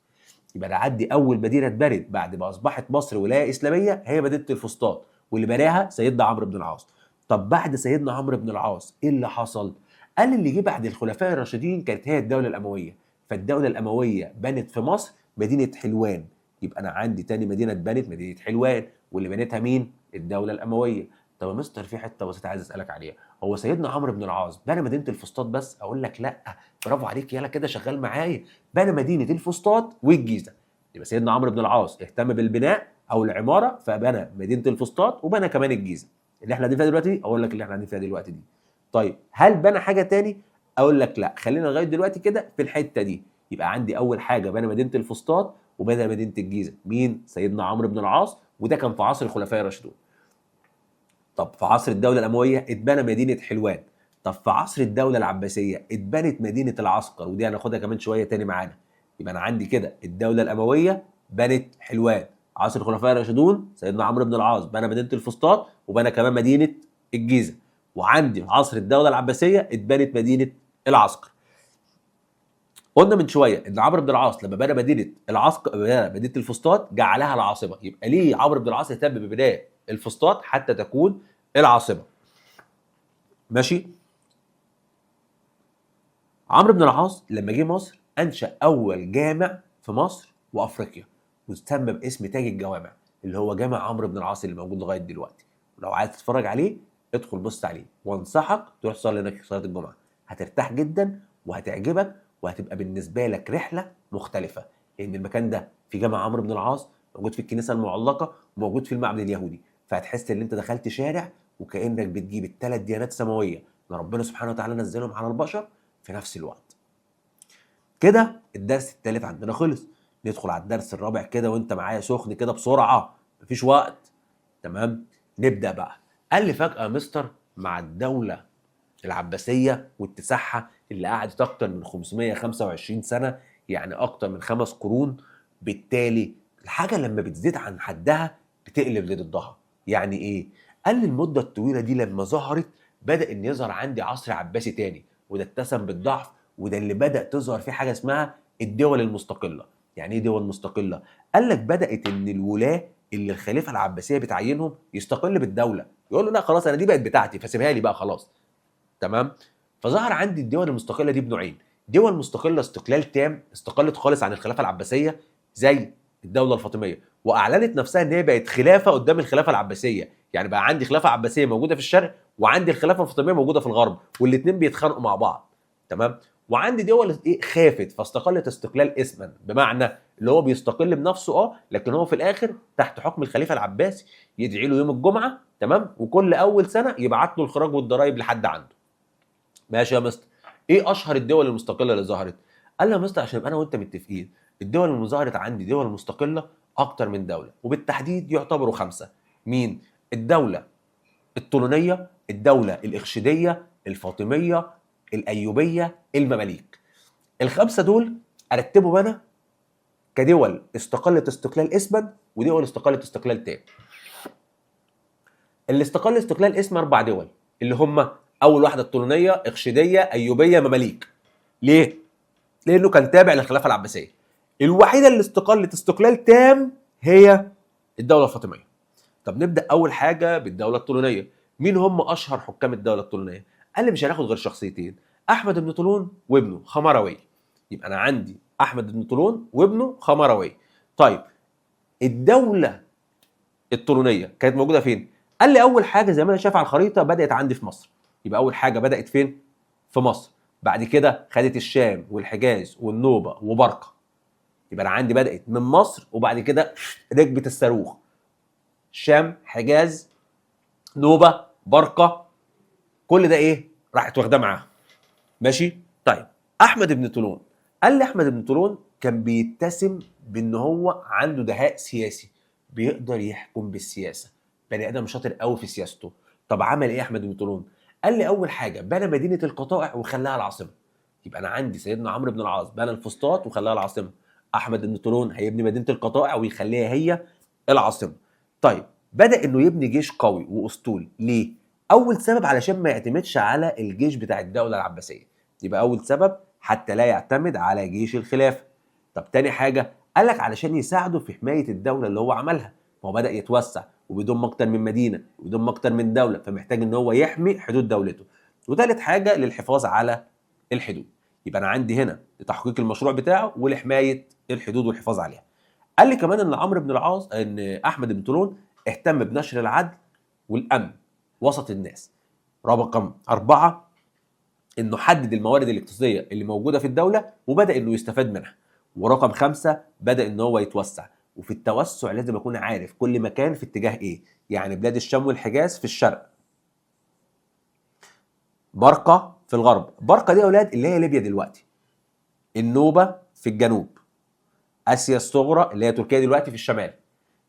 يبقى انا عندي اول مدينه اتبنت بعد ما اصبحت مصر ولايه اسلاميه هي مدينه الفسطاط، واللي بناها سيدنا عمرو بن العاص. طب بعد سيدنا عمرو بن العاص ايه اللي حصل؟ قال اللي جه بعد الخلفاء الراشدين كانت هي الدوله الامويه، فالدوله الامويه بنت في مصر مدينه حلوان. يبقى انا عندي تاني مدينه اتبنت مدينه حلوان، واللي بنتها مين؟ الدوله الامويه. طب يا مستر في حته بسيطه عايز اسالك عليها، هو سيدنا عمرو بن العاص بنى مدينه الفسطاط بس؟ اقول لك لا، برافو عليك يلا كده شغال معايا، بنى مدينه الفسطاط والجيزه. يبقى سيدنا عمرو بن العاص اهتم بالبناء او العماره فبنى مدينه الفسطاط وبنى كمان الجيزه. اللي احنا قاعدين فيها دلوقتي اقول لك اللي احنا قاعدين فيها دلوقتي دي. طيب هل بنى حاجه تاني؟ اقول لك لا، خلينا لغايه دلوقتي كده في الحته دي. يبقى عندي اول حاجه بنى مدينه الفسطاط وبنى مدينه الجيزه، مين؟ سيدنا عمرو بن العاص، وده كان في عصر الخلفاء الراشدون. طب في عصر الدوله الامويه اتبنى مدينه حلوان. طب في عصر الدوله العباسيه اتبنت مدينه العسكر، ودي هناخدها كمان شويه تاني معانا. يبقى انا عندي كده الدوله الامويه بنت حلوان. عصر الخلفاء الراشدون سيدنا عمرو بن العاص بنى مدينه الفسطاط وبنى كمان مدينه الجيزه. وعندي في عصر الدوله العباسيه اتبنت مدينه العسكر. قلنا من شويه ان عمرو بن العاص لما بنى مدينه العسكر، مدينه الفسطاط، جعلها العاصمه. يبقى ليه عمرو بن العاص اهتم ببناء الفسطاط حتى تكون العاصمه؟ ماشي. عمرو بن العاص لما جه مصر انشا اول جامع في مصر وافريقيا، وسمى باسم تاج الجوامع، اللي هو جامع عمرو بن العاص اللي موجود لغايه دلوقتي. ولو عايز تتفرج عليه ادخل بص عليه، وانصحك تروح تصلي هناك صلاه الجمعه، هترتاح جدا وهتعجبك، وهتبقى بالنسبه لك رحله مختلفه، لان المكان ده في جامع عمرو بن العاص، موجود في الكنيسه المعلقه، وموجود في المعبد اليهودي. فهتحس ان انت دخلت شارع وكانك بتجيب الثلاث ديانات سماويه اللي ربنا سبحانه وتعالى نزلهم على البشر في نفس الوقت. كده الدرس الثالث عندنا خلص. ندخل على الدرس الرابع كده وانت معايا سخن كده بسرعه، مفيش وقت. تمام، نبدا بقى. قال لي فجاه يا مستر مع الدوله العباسيه واتساعها اللي قعدت اكتر من 525 سنه، يعني اكتر من 5 قرون، بالتالي الحاجه لما بتزيد عن حدها بتقلب لضدها. يعني ايه؟ قال لي المده الطويله دي لما ظهرت بدا ان يظهر عندي عصر عباسي تاني، وده اتسم بالضعف، وده اللي بدا تظهر فيه حاجه اسمها الدول المستقله. يعني ايه دول مستقله؟ قال لك بدات ان الولاه اللي الخليفه العباسيه بتعينهم يستقل بالدوله، يقول له لا خلاص انا دي بقت بتاعتي فسيبها لي بقى خلاص. تمام. فظهر عندي الدول المستقله دي بنوعين: دول مستقله استقلال تام، استقلت خالص عن الخلافه العباسيه، زي الدوله الفاطميه، واعلنت نفسها ان هي بقت خلافه قدام الخلافه العباسيه. يعني بقى عندي خلافه عباسيه موجوده في الشرق، وعندي الخلافه الفاطميه موجوده في الغرب، والاثنين بيتخانقوا مع بعض. تمام. وعندي دول ايه خافت فاستقلت استقلال اسما، بمعنى اللي هو بيستقل بنفسه لكن هو في الاخر تحت حكم الخليفه العباسي، يدعي له يوم الجمعه، تمام، وكل اول سنه يبعت له الخراج والضرايب لحد عنده. ماشي يا مستر. ايه اشهر الدول المستقله اللي ظهرت؟ قال لي يا مستر عشان انا وانت متفقين، الدول اللي ظهرت عندي دول مستقله اكتر من دوله، وبالتحديد يعتبروا 5. مين؟ الدوله الطولونيه، الدوله الاخشيديه، الفاطميه، الايوبيه، المماليك. ال5 دول ارتبهم انا كدول استقلت استقلال اسما، ودول استقلت استقلال تام. اللي استقل استقلال اسم 4 دول، اللي هم اول واحده الطولونيه، اخشيديه، ايوبيه، مماليك. ليه؟ لانه كان تابع للخلافه العباسيه. الوحيده اللي استقلت استقلال تام هي الدوله الفاطميه. طب نبدا اول حاجه بالدوله الطولونيه. مين هم اشهر حكام الدوله الطولونيه؟ قال لي مش هناخد غير شخصيتين: احمد بن طولون وابنه خمروي. يبقى انا عندي احمد بن طولون وابنه خمروي. طيب الدوله الطولونيه كانت موجوده فين؟ قال لي اول حاجه زي ما انا شايف على الخريطه بدات عندي في مصر. يبقى اول حاجه بدات فين؟ في مصر. بعد كده خدت الشام والحجاز والنوبه وبرقه. يبقى انا عندي بدات من مصر، وبعد كده ركبت الصاروخ: شام، حجاز، نوبه، برقه، كل ده ايه؟ راحت واخداه معاها. ماشي. طيب احمد بن طولون. قال لي احمد بن طولون كان بيتسم بان هو عنده دهاء سياسي، بيقدر يحكم بالسياسه، بني ادم شاطر قوي في سياسته. طب عمل ايه احمد بن طولون؟ قال لي اول حاجه بنى مدينه القطائع وخلاها العاصمه. يبقى انا عندي سيدنا عمرو بن العاص بنى الفسطاط وخلاها العاصمه، احمد بن طولون هيبني مدينه القطائع ويخليها هي العاصمه. طيب بدا انه يبني جيش قوي واسطول. ليه؟ اول سبب علشان ما يعتمدش على الجيش بتاع الدوله العباسيه. يبقى اول سبب حتى لا يعتمد على جيش الخلافه. طب تاني حاجه قال لك علشان يساعده في حمايه الدوله اللي هو عملها. هو بدا يتوسع وبيضم اكتر من مدينه وبيضم اكتر من دوله، فمحتاج ان هو يحمي حدود دولته. وثالث حاجه للحفاظ على الحدود. يبقى انا عندي هنا لتحقيق المشروع بتاعه ولحمايه الحدود والحفاظ عليها. قال لي كمان ان عمرو بن العاص ان احمد بن طولون اهتم بنشر العدل والامن وسط الناس. رقم 4 انه حدد الموارد الاقتصاديه اللي موجوده في الدوله وبدا انه يستفاد منها. ورقم 5 بدا ان هو يتوسع، وفي التوسع لازم اكون عارف كل مكان في اتجاه ايه. يعني بلاد الشام والحجاز في الشرق، برقه في الغرب. برقه دي يا اولاد اللي هي ليبيا دلوقتي، النوبه في الجنوب، اسيا الصغرى اللي هي تركيا دلوقتي في الشمال.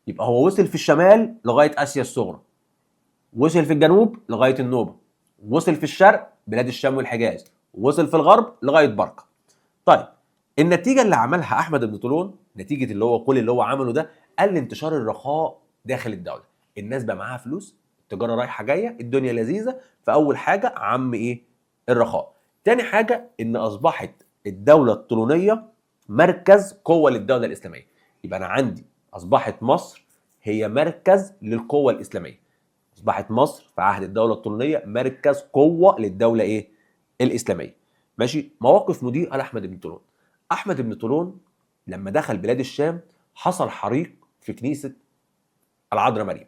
يبقى هو وصل في الشمال لغايه اسيا الصغرى، وصل في الجنوب لغايه النوبه، وصل في الشرق بلاد الشام والحجاز، وصل في الغرب لغايه برقه. طيب النتيجه اللي عملها احمد بن طولون، نتيجه اللي هو كل اللي هو عمله ده، قال انتشار الرخاء داخل الدوله. الناس بقى معاها فلوس، التجاره رايحه جايه، الدنيا لذيذه. فاول حاجه عم ايه؟ الرخاء. تاني حاجه ان اصبحت الدوله الطولونيه مركز قوه للدوله الاسلاميه. يبقى انا عندي اصبحت مصر هي مركز للقوه الاسلاميه. اصبحت مصر في عهد الدوله الطولونيه مركز قوه للدوله ايه؟ الاسلاميه. ماشي. مواقف مضيئه لاحمد بن طولون. احمد بن طولون لما دخل بلاد الشام حصل حريق في كنيسه العذراء مريم،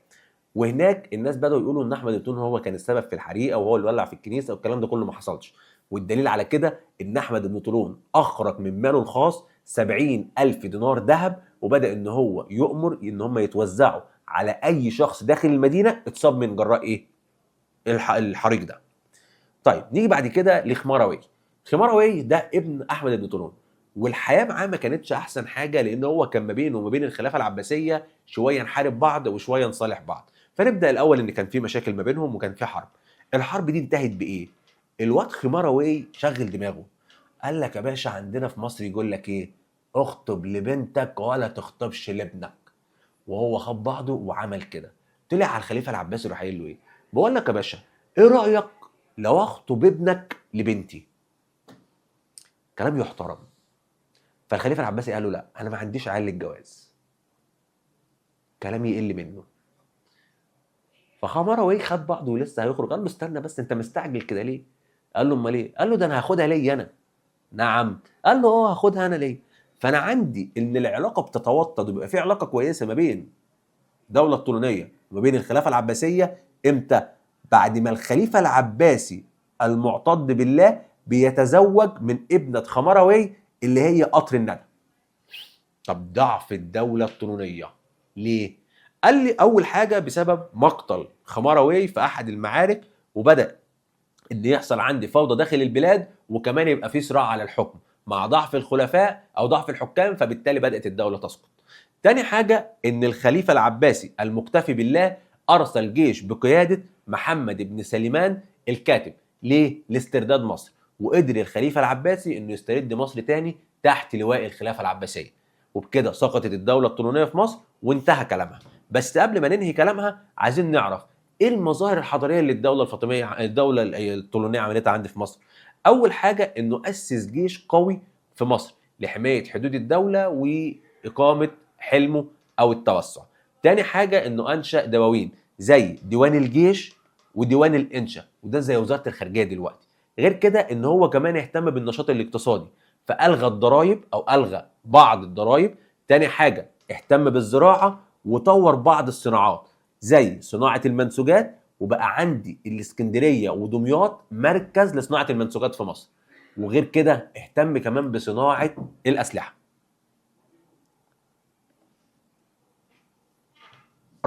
وهناك الناس بدأوا يقولوا ان احمد بن طولون هو كان السبب في الحريقه وهو اللي ولع في الكنيسه، والكلام ده كله ما حصلش. والدليل على كده ان احمد بن طولون اخرج من ماله الخاص 70,000 دينار ذهب، وبدأ ان هو يؤمر ان هم يتوزعوا على اي شخص داخل المدينه اتصاب من جراء ايه؟ الحريق ده. طيب نيجي بعد كده لخماروي. خماروي ده ابن احمد بن طولون، والحياه معاه ما كانتش احسن حاجه، لان هو كان ما بينه وما بين الخلافه العباسيه شويه نحارب بعض وشويه نصالح بعض. فنبدا الاول ان كان في مشاكل ما بينهم وكان في حرب. الحرب دي انتهت بايه؟ الواد خماروي شغل دماغه، قال لك يا باشا عندنا في مصر يقول لك ايه؟ اخطب لبنتك ولا تخطبش لابنك. وهو خد بعضه وعمل كده. طلع على الخليفه العباسي راح قايل له ايه؟ بقول لك يا باشا، ايه رايك لو اخطب ابنك لبنتي؟ كلام يحترم. فالخليفه العباسي قال له لا، انا ما عنديش عيال للجواز، كلام يقل منه. فخمروي خد بعضه ولسه هيخرج، قال له استنى بس، انت مستعجل كده ليه؟ قال له امال ايه؟ قال له ده انا هاخدها ليا انا. نعم. قال له اه هاخدها انا ليا. فانا عندي ان العلاقه بتتوطد وبيبقى في علاقه كويسه ما بين الدوله الطولونيه وما بين الخلافه العباسيه امتى؟ بعد ما الخليفه العباسي المعتض بالله بيتزوج من ابنه خمروي اللي هي قطر الندى. طب ضعف الدوله الطولونيه ليه؟ قال لي اول حاجه بسبب مقتل خمروي في احد المعارك، وبدا ان يحصل عندي فوضى داخل البلاد، وكمان يبقى في صراع على الحكم مع ضعف الخلفاء او ضعف الحكام، فبالتالي بدات الدوله تسقط. تاني حاجه ان الخليفه العباسي المكتفي بالله ارسل جيش بقياده محمد بن سليمان الكاتب. ليه؟ لاسترداد مصر. وقدر الخليفه العباسي انه يسترد مصر تاني تحت لواء الخلافه العباسيه. وبكده سقطت الدوله الطولونيه في مصر وانتهى كلامها. بس قبل ما ننهي كلامها عايزين نعرف ايه المظاهر الحضاريه اللي الدوله الفاطميه الدوله الطولونيه عملتها عندي في مصر. اول حاجه انه اسس جيش قوي في مصر لحمايه حدود الدوله واقامه حلمه او التوسع. تاني حاجه انه انشا دواوين زي ديوان الجيش وديوان الانشا، وده زي وزاره الخارجيه دلوقتي. غير كده ان هو كمان اهتم بالنشاط الاقتصادي، فالغى الضرائب او الغى بعض الضرائب. تاني حاجه اهتم بالزراعه وطور بعض الصناعات زي صناعه المنسوجات، وبقى عندي الاسكندريه ودمياط مركز لصناعه المنسوجات في مصر. وغير كده اهتم كمان بصناعه الاسلحه.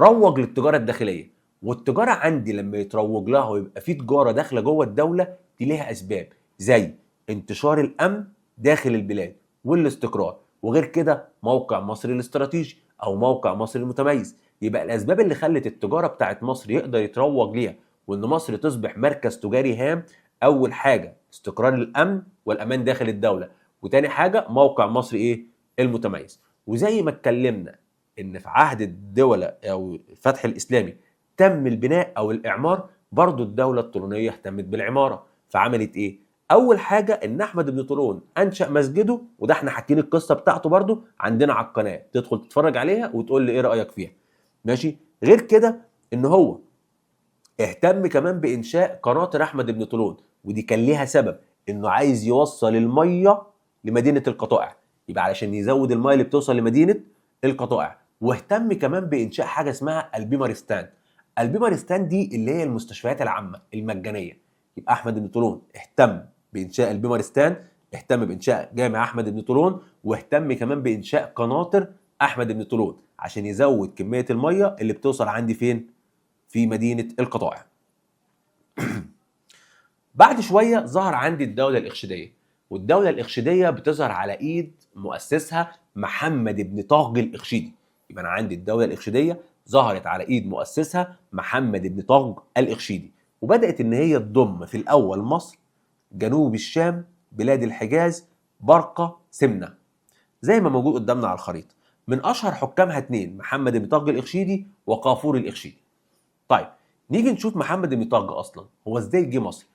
روج للتجاره الداخليه. والتجاره عندي لما يتروج لها ويبقى في تجاره داخله جوه الدوله دي ليها اسباب زي انتشار الامن داخل البلاد والاستقرار، وغير كده موقع مصر الاستراتيجي او موقع مصر المتميز. يبقى الاسباب اللي خلت التجاره بتاعت مصر يقدر يتروج ليها وان مصر تصبح مركز تجاري هام: اول حاجه استقرار الامن والامان داخل الدوله، وتاني حاجه موقع مصر ايه؟ المتميز. وزي ما اتكلمنا ان في عهد الدولة او الفتح الاسلامي تم البناء او الاعمار، برضو الدولة الطولونية اهتمت بالعمارة. فعملت ايه؟ اول حاجة ان احمد بن طولون انشأ مسجده، وده احنا حاكين القصة بتاعته برضو عندنا على القناة، تدخل تتفرج عليها وتقول لي ايه رأيك فيها. ماشي. غير كده ان هو اهتم كمان بانشاء قناطر احمد بن طولون، ودي كان ليها سبب انه عايز يوصل الميه لمدينه القطائع، يبقى علشان يزود الميه اللي بتوصل لمدينه القطائع. واهتم كمان بانشاء حاجه اسمها البيمارستان. البيمارستان دي اللي هي المستشفيات العامه المجانيه. يبقى احمد بن طولون اهتم بانشاء البيمارستان، اهتم بانشاء جامع احمد بن طولون، واهتم كمان بانشاء قناطر احمد بن طولون عشان يزود كميه الميه اللي بتوصل عندي فين؟ في مدينه القطائع. بعد شويه ظهر عندي الدوله الاخشيديه، والدوله الاخشيديه بتظهر على ايد مؤسسها محمد بن طاغ الاخشيدي. يبقى انا عندي الدوله الاخشيديه ظهرت على ايد مؤسسها محمد بن طاغ الاخشيدي، وبدات ان هي تضم في الاول مصر، جنوب الشام، بلاد الحجاز، برقة، سمنة، زي ما موجود قدامنا على الخريطة. من أشهر حكامها اتنين، محمد بن طاغ الإخشيدي وقافور الإخشيدي. طيب نيجي نشوف محمد بن طاغ أصلا هو إزاي جه مصر.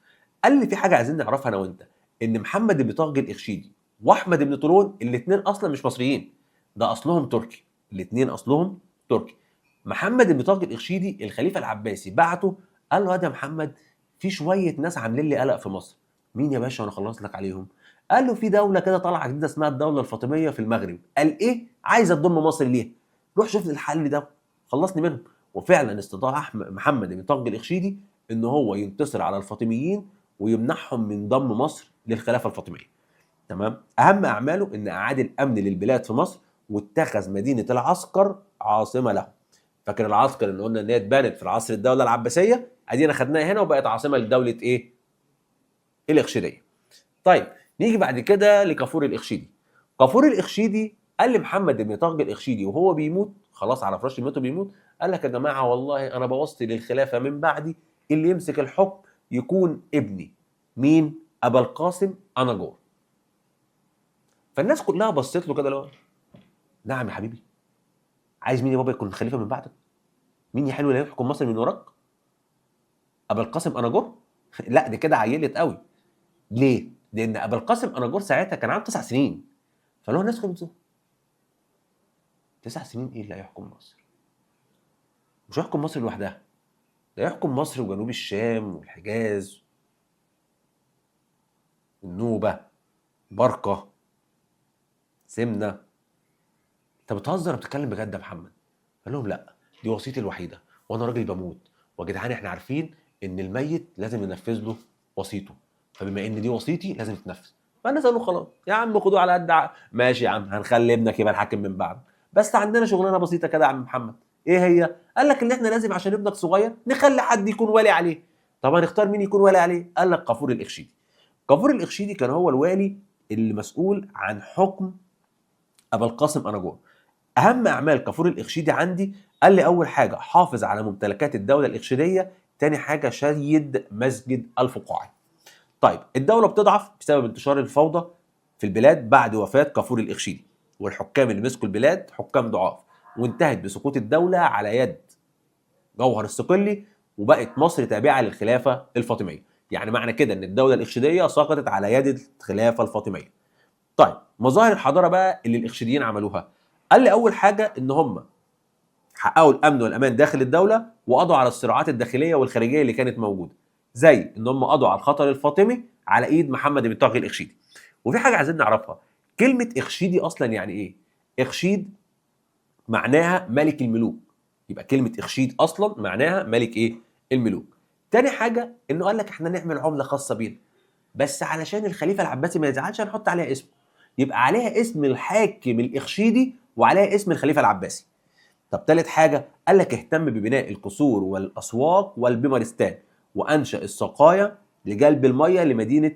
قال لي في حاجة عايزين نعرفها أنا وأنت، إن محمد بن طاغ الإخشيدي وأحمد بن طولون الاتنين أصلا مش مصريين، ده أصلهم تركي، الاتنين أصلهم تركي. محمد بن طاغ الإخشيدي الخليفة العباسي بعته، قال له يا محمد في شوية ناس عاملين لي قلق في مصر. مين يا باشا؟ أنا خلص لك عليهم. قال له في دولة كده طالعة جديدة اسمها الدولة الفاطمية في المغرب. قال إيه؟ عايزة تضم مصر ليها. روح شوف لي الحل ده، خلصني منهم. وفعلا استطاع محمد بن طاغ الإخشيدي إن هو ينتصر على الفاطميين ويمنعهم من ضم مصر للخلافة الفاطمية. تمام؟ أهم أعماله إن أعاد الأمن للبلاد في مصر، واتخذ مدينة العسكر عاصمة له. فاكر العسكر اللي قلنا إن هي اتبنت في العصر الدولة العباسية؟ أدينا خدناها هنا وبقت عاصمة لدولة إيه؟ الإخشيدية. طيب نيجي بعد كده لكافور الإخشيدي. كافور الإخشيدي قال لمحمد بن طاغ الإخشيدي وهو بيموت، خلاص على فراش الموت بيموت، قال لك يا جماعة والله أنا بوصي للخلافة من بعدي اللي يمسك الحكم يكون ابني. مين؟ أبا القاسم أناجور. فالناس كلها بصت له كده، اللي هو نعم يا حبيبي، عايز مين يا بابا يكون خليفة من بعدك؟ مين يا حلو اللي هيحكم مصر من وراك؟ أبا القاسم أناجور؟ لا دي كده عيلت قوي. ليه؟ لأن أبا القاسم أناجور ساعتها كان عنده 9 سنين. فاللي هو الناس كلها 9 سنين ايه اللي هيحكم مصر؟ مش هيحكم مصر لوحدها، ده يحكم مصر وجنوب الشام والحجاز، النوبة، برقة، سمنة. انت بتهزر بتتكلم بجد يا محمد؟ قال لهم لا، دي وصيتي الوحيدة وانا راجل بموت، ويا جدعان احنا عارفين ان الميت لازم ننفذ له وصيته، فبما ان دي وصيتي لازم تتنفذ. فالناس قالوا خلاص يا عم خدوه على قد ماشي يا عم، هنخلي ابنك يبقى الحاكم من بعد، بس عندنا شغلانه بسيطه كده يا عم محمد. ايه هي؟ قال لك ان احنا لازم عشان ابنك صغير نخلي حد يكون والي عليه. طب هنختار مين يكون والي عليه؟ قال لك قافور الإخشيدي. قافور الإخشيدي كان هو الوالي اللي مسؤول عن حكم ابا القاسم اناجور. اهم اعمال قافور الإخشيدي عندي، قال لي اول حاجه حافظ على ممتلكات الدوله الإخشيديه، تاني حاجه شيد مسجد الفقاعي. طيب الدوله بتضعف بسبب انتشار الفوضى في البلاد بعد وفاه قافور الإخشيدي، والحكام اللي مسكوا البلاد حكام ضعاف، وانتهت بسقوط الدوله على يد جوهر الصقلي، وبقت مصر تابعه للخلافه الفاطميه. يعني معنى كده ان الدوله الإخشيديه سقطت على يد الخلافه الفاطميه. طيب مظاهر الحضاره بقى اللي الإخشيديين عملوها، قال لي اول حاجه ان هم حققوا الامن والامان داخل الدوله، وقضوا على الصراعات الداخليه والخارجيه اللي كانت موجوده، زي ان هم قضوا على الخطر الفاطمي على ايد محمد بن طاغي الإخشيدي. وفي حاجه عايزين نعرفها، كلمه إخشيدي اصلا يعني ايه؟ إخشيد معناها ملك الملوك، يبقى كلمه إخشيد اصلا معناها ملك ايه؟ الملوك. تاني حاجه انه قال لك احنا نعمل عمله خاصه بينا، بس علشان الخليفه العباسي ما يزعلش هنحط عليها اسمه، يبقى عليها اسم الحاكم الإخشيدي وعليها اسم الخليفه العباسي. طب تالت حاجة قال لك اهتم ببناء القصور والأسواق والبمارستان، وأنشأ السقايا لجلب المية لمدينة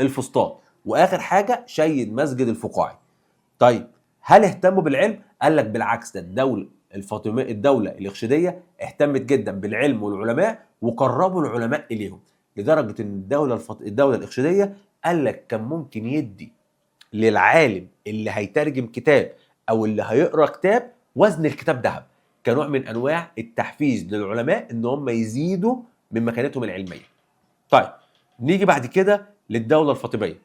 الفسطاط، وآخر حاجة شيد مسجد الفقاعي. طيب هل اهتموا بالعلم؟ قال لك بالعكس، ده الدولة الإخشيدية اهتمت جدا بالعلم والعلماء، وقربوا العلماء إليهم، لدرجة إن الدولة الإخشيدية قال لك كان ممكن يدي للعالم اللي هيترجم كتاب او اللي هيقرا كتاب وزن الكتاب ذهب، كنوع من انواع التحفيز للعلماء ان هم يزيدوا من مكانتهم العلميه. طيب نيجي بعد كده للدوله الفاطميه.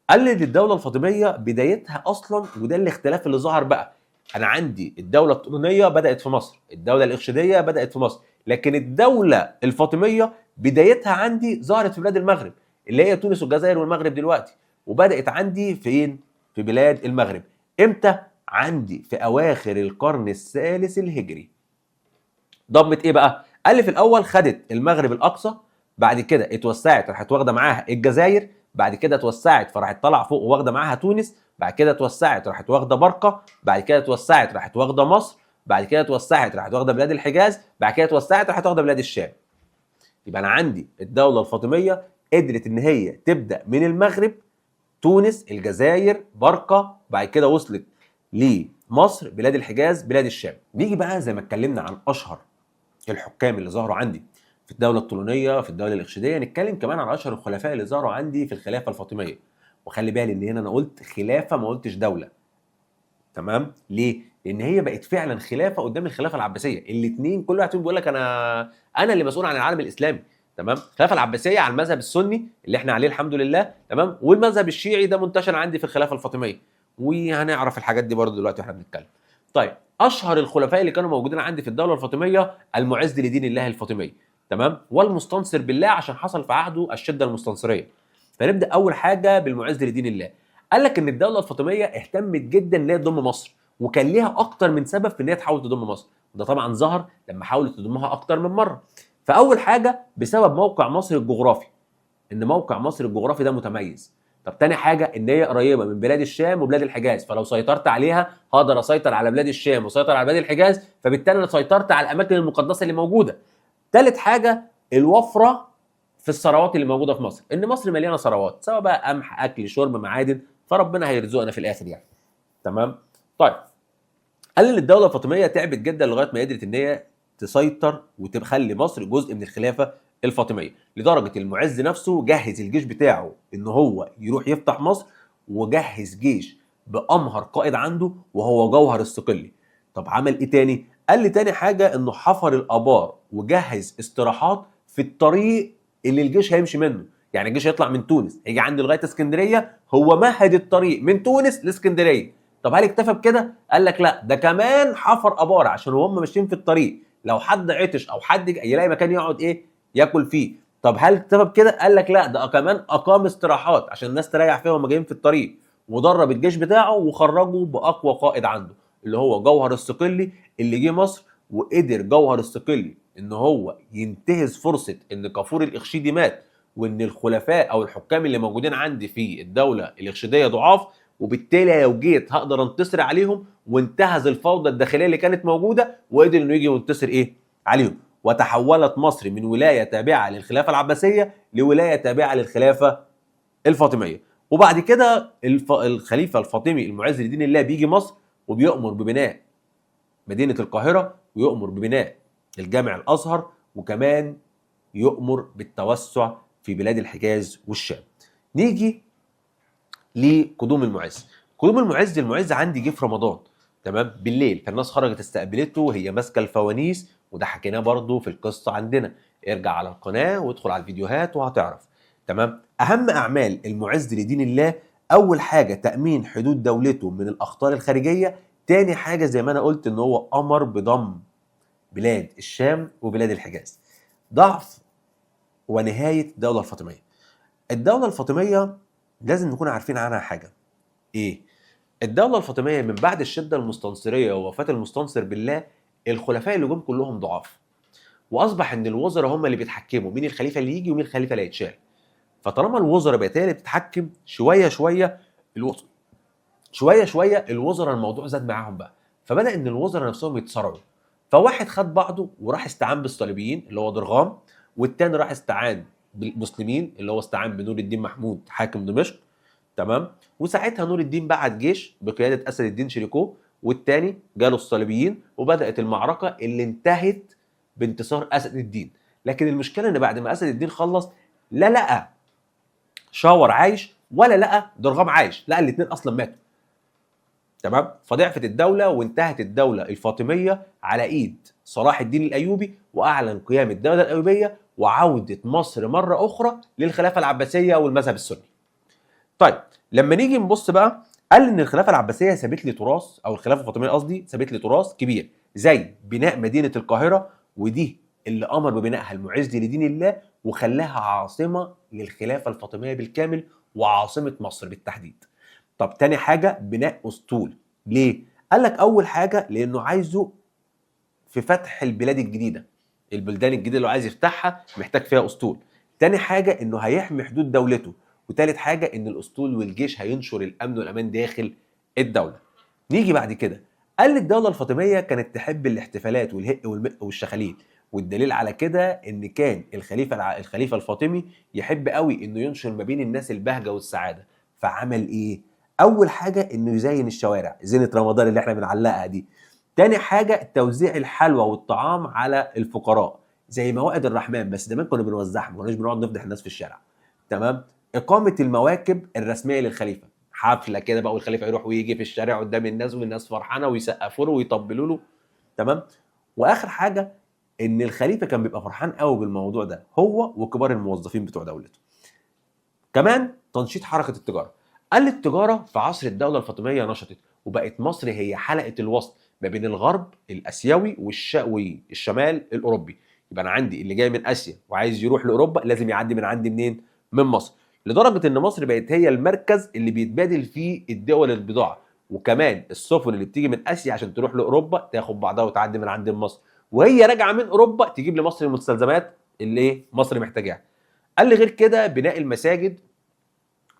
قال لي الدوله الفاطميه بدايتها اصلا، وده الاختلاف اللي ظهر بقى، انا عندي الدوله الطولونيه بدات في مصر، الدوله الإخشيديه بدات في مصر، لكن الدوله الفاطميه بدايتها عندي ظهرت في بلاد المغرب اللي هي تونس والجزائر والمغرب دلوقتي، وبدات عندي فين؟ في بلاد المغرب. امتى؟ عندي في اواخر القرن الثالث الهجري. ضمت ايه بقى؟ قال لي في الاول خدت المغرب الاقصى، بعد كده اتوسعت راحت واخده معاها الجزائر، بعد كده اتوسعت فراحت طالعه فوق واخده معاها تونس، بعد كده اتوسعت راحت واخده برقه، بعد كده اتوسعت راحت واخده مصر، بعد كده اتوسعت راحت واخده بلاد الحجاز، بعد كده اتوسعت راحت واخده بلاد الشام. يبقى انا عندي الدوله الفاطميه قدرت ان هي تبدا من المغرب، تونس، الجزائر، برقه، بعد كده وصلت لمصر، بلاد الحجاز، بلاد الشام. نيجي بقى زي ما اتكلمنا عن اشهر الحكام اللي ظهروا عندي في الدوله الطولونيه، في الدوله الإخشيديه، نتكلم كمان عن اشهر الخلفاء اللي ظهروا عندي في الخلافه الفاطميه. وخلي بالي ان هنا انا قلت خلافه ما قلتش دوله. تمام؟ ليه؟ لان هي بقت فعلا خلافه قدام الخلافه العباسيه، الاثنين كل واحد فيهم بيقول لك انا اللي مسؤول عن العالم الاسلامي. تمام؟ الخلافه العباسيه على المذهب السني اللي احنا عليه الحمد لله، تمام؟ والمذهب الشيعي ده منتشر عندي في الخلافه الفاطميه، وهنعرف الحاجات دي برضه دلوقتي واحنا بنتكلم. طيب، اشهر الخلفاء اللي كانوا موجودين عندي في الدوله الفاطميه المعز لدين الله الفاطمي، تمام؟ والمستنصر بالله عشان حصل في عهده الشده المستنصريه. فنبدا اول حاجه بالمعز لدين الله. قال لك ان الدوله الفاطميه اهتمت جدا ان هي تضم مصر، وكان ليها اكتر من سبب في ان هي تحاول تضم مصر، وده طبعا ظهر لما حاولت تضمها اكتر من مره. فاول حاجه بسبب موقع مصر الجغرافي، ان موقع مصر الجغرافي ده متميز. طب تاني حاجه ان هي قريبه من بلاد الشام وبلاد الحجاز، فلو سيطرت عليها هقدر اسيطر على بلاد الشام واسيطر على بلاد الحجاز، فبالتالي انا سيطرت على الاماكن المقدسه اللي موجوده. تالت حاجه الوفره في الثروات اللي موجوده في مصر، ان مصر مليانه ثروات، سواء بقى قمح، اكل، شرب، معادن، فربنا هيرزقنا في الاخر يعني. تمام؟ طيب، قال ان الدوله الفاطميه تعبت جدا لغايه ما قدرت ان هي تسيطر وتخلي مصر جزء من الخلافه الفاطميه، لدرجه المعز نفسه جهز الجيش بتاعه ان هو يروح يفتح مصر، وجهز جيش بامهر قائد عنده وهو جوهر الصقلي. طب عمل ايه تاني؟ قال لي تاني حاجه انه حفر الابار وجهز استراحات في الطريق اللي الجيش هيمشي منه. يعني الجيش هيطلع من تونس هيجي عند لغايه اسكندريه، هو مهد الطريق من تونس لاسكندريه. طب هل اكتفى بكده؟ قال لك لا، ده كمان حفر ابار عشان وهم ماشيين في الطريق لو حد عطش او حد يلاقي مكان يقعد ايه ياكل فيه. طب هل اكتفى بكده؟ قال لك لا، ده كمان اقام استراحات عشان الناس تريح فيها وهم جايين في الطريق، ودرب الجيش بتاعه وخرجه باقوى قائد عنده اللي هو جوهر الصقلي، اللي جه مصر وقدر جوهر الصقلي ان هو ينتهز فرصه ان كافور الاخشيدي مات، وان الخلفاء او الحكام اللي موجودين عندي في الدوله الاخشيديه ضعاف، وبالتالي لو جيت هقدر انتصر عليهم، وانتهز الفوضى الداخليه اللي كانت موجوده وقدر انه يجي وينتصر ايه عليهم. وتحولت مصر من ولايه تابعه للخلافه العباسيه لولايه تابعه للخلافه الفاطميه. وبعد كده الخليفه الفاطمي المعز لدين الله بيجي مصر وبيؤمر ببناء مدينه القاهره، ويؤمر ببناء الجامع الازهر، وكمان يؤمر بالتوسع في بلاد الحجاز والشام. نيجي لقدوم المعز. قدوم المعز عندي جه في رمضان، تمام؟ بالليل، فالناس خرجت استقبلته وهي ماسكه الفوانيس، وده حكيناه برضو في القصه عندنا، ارجع على القناه وادخل على الفيديوهات وهتعرف. تمام؟ اهم اعمال المعز لدين الله، اول حاجه تامين حدود دولته من الاخطار الخارجيه، تاني حاجه زي ما انا قلت ان هو امر بضم بلاد الشام وبلاد الحجاز. ضعف ونهايه الدوله الفاطميه. الدوله الفاطميه لازم نكون عارفين عنها حاجه. ايه؟ الدولة الفاطمية من بعد الشدة المستنصرية ووفاة المستنصر بالله، الخلفاء اللي جم كلهم ضعاف، واصبح ان الوزراء هم اللي بيتحكموا مين الخليفة اللي يجي ومين الخليفة اللي هيتشال. فطالما الوزراء بقت هي اللي بتتحكم، الوزراء شوية شوية الوزراء الموضوع زاد معاهم بقى، فبدأ ان الوزراء نفسهم يتصارعوا. فواحد خد بعضه وراح استعان بالصليبيين اللي هو ضرغام، والتاني راح استعان بالمسلمين اللي هو استعان بنور الدين محمود حاكم دمشق. تمام؟ وساعتها نور الدين بعت جيش بقياده اسد الدين شريكو، والتاني جاله الصليبيين، وبدات المعركه اللي انتهت بانتصار اسد الدين. لكن المشكله ان بعد ما اسد الدين خلص، لا لقى شاور عايش ولا لقى ضرغام عايش، لقى الاثنين اصلا ماتوا. تمام؟ فضعفت الدوله وانتهت الدوله الفاطميه على ايد صلاح الدين الايوبي، واعلن قيام الدوله الايوبيه وعوده مصر مره اخرى للخلافه العباسيه والمذهب السني. طيب، لما نيجي نبص بقى، قال ان الخلافه العباسيه سابت لي تراث، او الخلافه الفاطميه قصدي سابت لي تراث كبير، زي بناء مدينه القاهره، ودي اللي امر ببنائها المعز لدين الله وخلاها عاصمه للخلافه الفاطميه بالكامل وعاصمه مصر بالتحديد. طب تاني حاجه بناء اسطول. ليه؟ قال لك اول حاجه لانه عايزه في فتح البلاد الجديده، البلدان الجديده اللي عايز يفتحها محتاج فيها اسطول. تاني حاجه انه هيحمي حدود دولته، وتالت حاجه ان الاسطول والجيش هينشر الامن والامان داخل الدوله. نيجي بعد كده، قال الدوله الفاطميه كانت تحب الاحتفالات والهق والمق والشخاليل، والدليل على كده ان كان الخليفه الفاطمي يحب قوي انه ينشر ما بين الناس البهجه والسعاده. فعمل ايه؟ اول حاجه انه يزين الشوارع زينه رمضان اللي احنا بنعلقها دي. تاني حاجه توزيع الحلوى والطعام على الفقراء زي موائد الرحمن، بس زمان كنا بنوزعها، ما كناش بنقعد نفضح الناس في الشارع. تمام؟ اقامه المواكب الرسميه للخليفه، حفله كده بقى والخليفه يروح ويجي في الشارع قدام الناس والناس فرحانه ويسقفوا له ويطبلوا له. تمام. واخر حاجه ان الخليفه كان بيبقى فرحان قوي بالموضوع ده هو وكبار الموظفين بتوع دولته. كمان تنشيط حركه التجاره. قال التجاره في عصر الدوله الفاطميه نشطت وبقت مصر هي حلقه الوصل ما بين الغرب الاسيوي والشمال الاوروبي. يبقى انا عندي اللي جاي من اسيا وعايز يروح لاوروبا لازم يعدي من عندي منين؟ من مصر. لدرجه ان مصر بقت هي المركز اللي بيتبادل فيه الدول البضاعه، وكمان السفن اللي بتيجي من اسيا عشان تروح لاوروبا تاخد بعضها وتعدي من عند مصر، وهي راجعه من اوروبا تجيب لمصر المستلزمات اللي مصر محتاجاها. قال لي غير كده بناء المساجد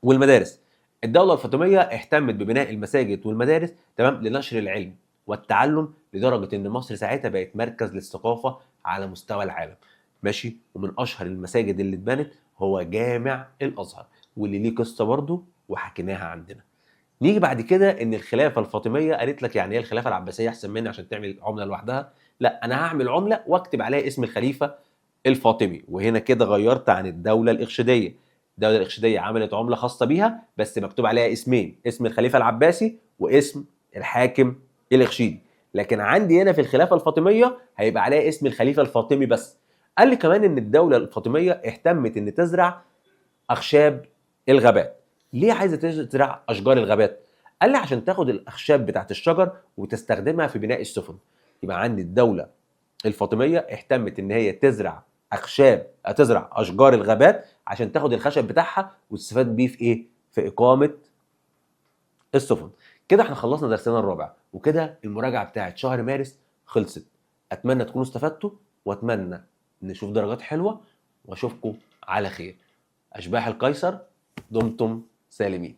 والمدارس. الدولة الفاطمية اهتمت ببناء المساجد والمدارس تمام لنشر العلم والتعلم، لدرجة ان مصر ساعتها بقت مركز للثقافة على مستوى العالم. ماشي. ومن اشهر المساجد اللي اتبنت هو جامع الازهر، واللي ليه قصة برضه وحكيناها عندنا. نيجي بعد كده ان الخلافة الفاطمية قالت لك يعني ايه الخلافة العباسية احسن مني عشان تعمل عملة لوحدها؟ لا، انا هعمل عملة واكتب عليها اسم الخليفة الفاطمي. وهنا كده غيرت عن الدولة الإرشيدية. الدولة الإرشيدية عملت عملة خاصة بيها بس مكتوب عليها اسمين، اسم الخليفة العباسي واسم الحاكم الإرشيدي. لكن عندي هنا في الخلافة الفاطمية هيبقى عليها اسم الخليفة الفاطمي بس. قال لي كمان إن الدولة الفاطمية اهتمت إن تزرع أخشاب الغابات. ليه عايزة تزرع أشجار الغابات؟ قال لي عشان تاخد الأخشاب بتاعت الشجر وتستخدمها في بناء السفن. يبقى عندي الدولة الفاطميه اهتمت ان هي تزرع اشجار الغابات عشان تاخد الخشب بتاعها وتستفاد بيه في ايه؟ في اقامه السفن. كده احنا خلصنا درسنا الرابع، وكده المراجعه بتاعت شهر مارس خلصت. اتمنى تكونوا استفدتوا، واتمنى نشوف درجات حلوه، واشوفكم على خير. اشباح القيصر، دمتم سالمين.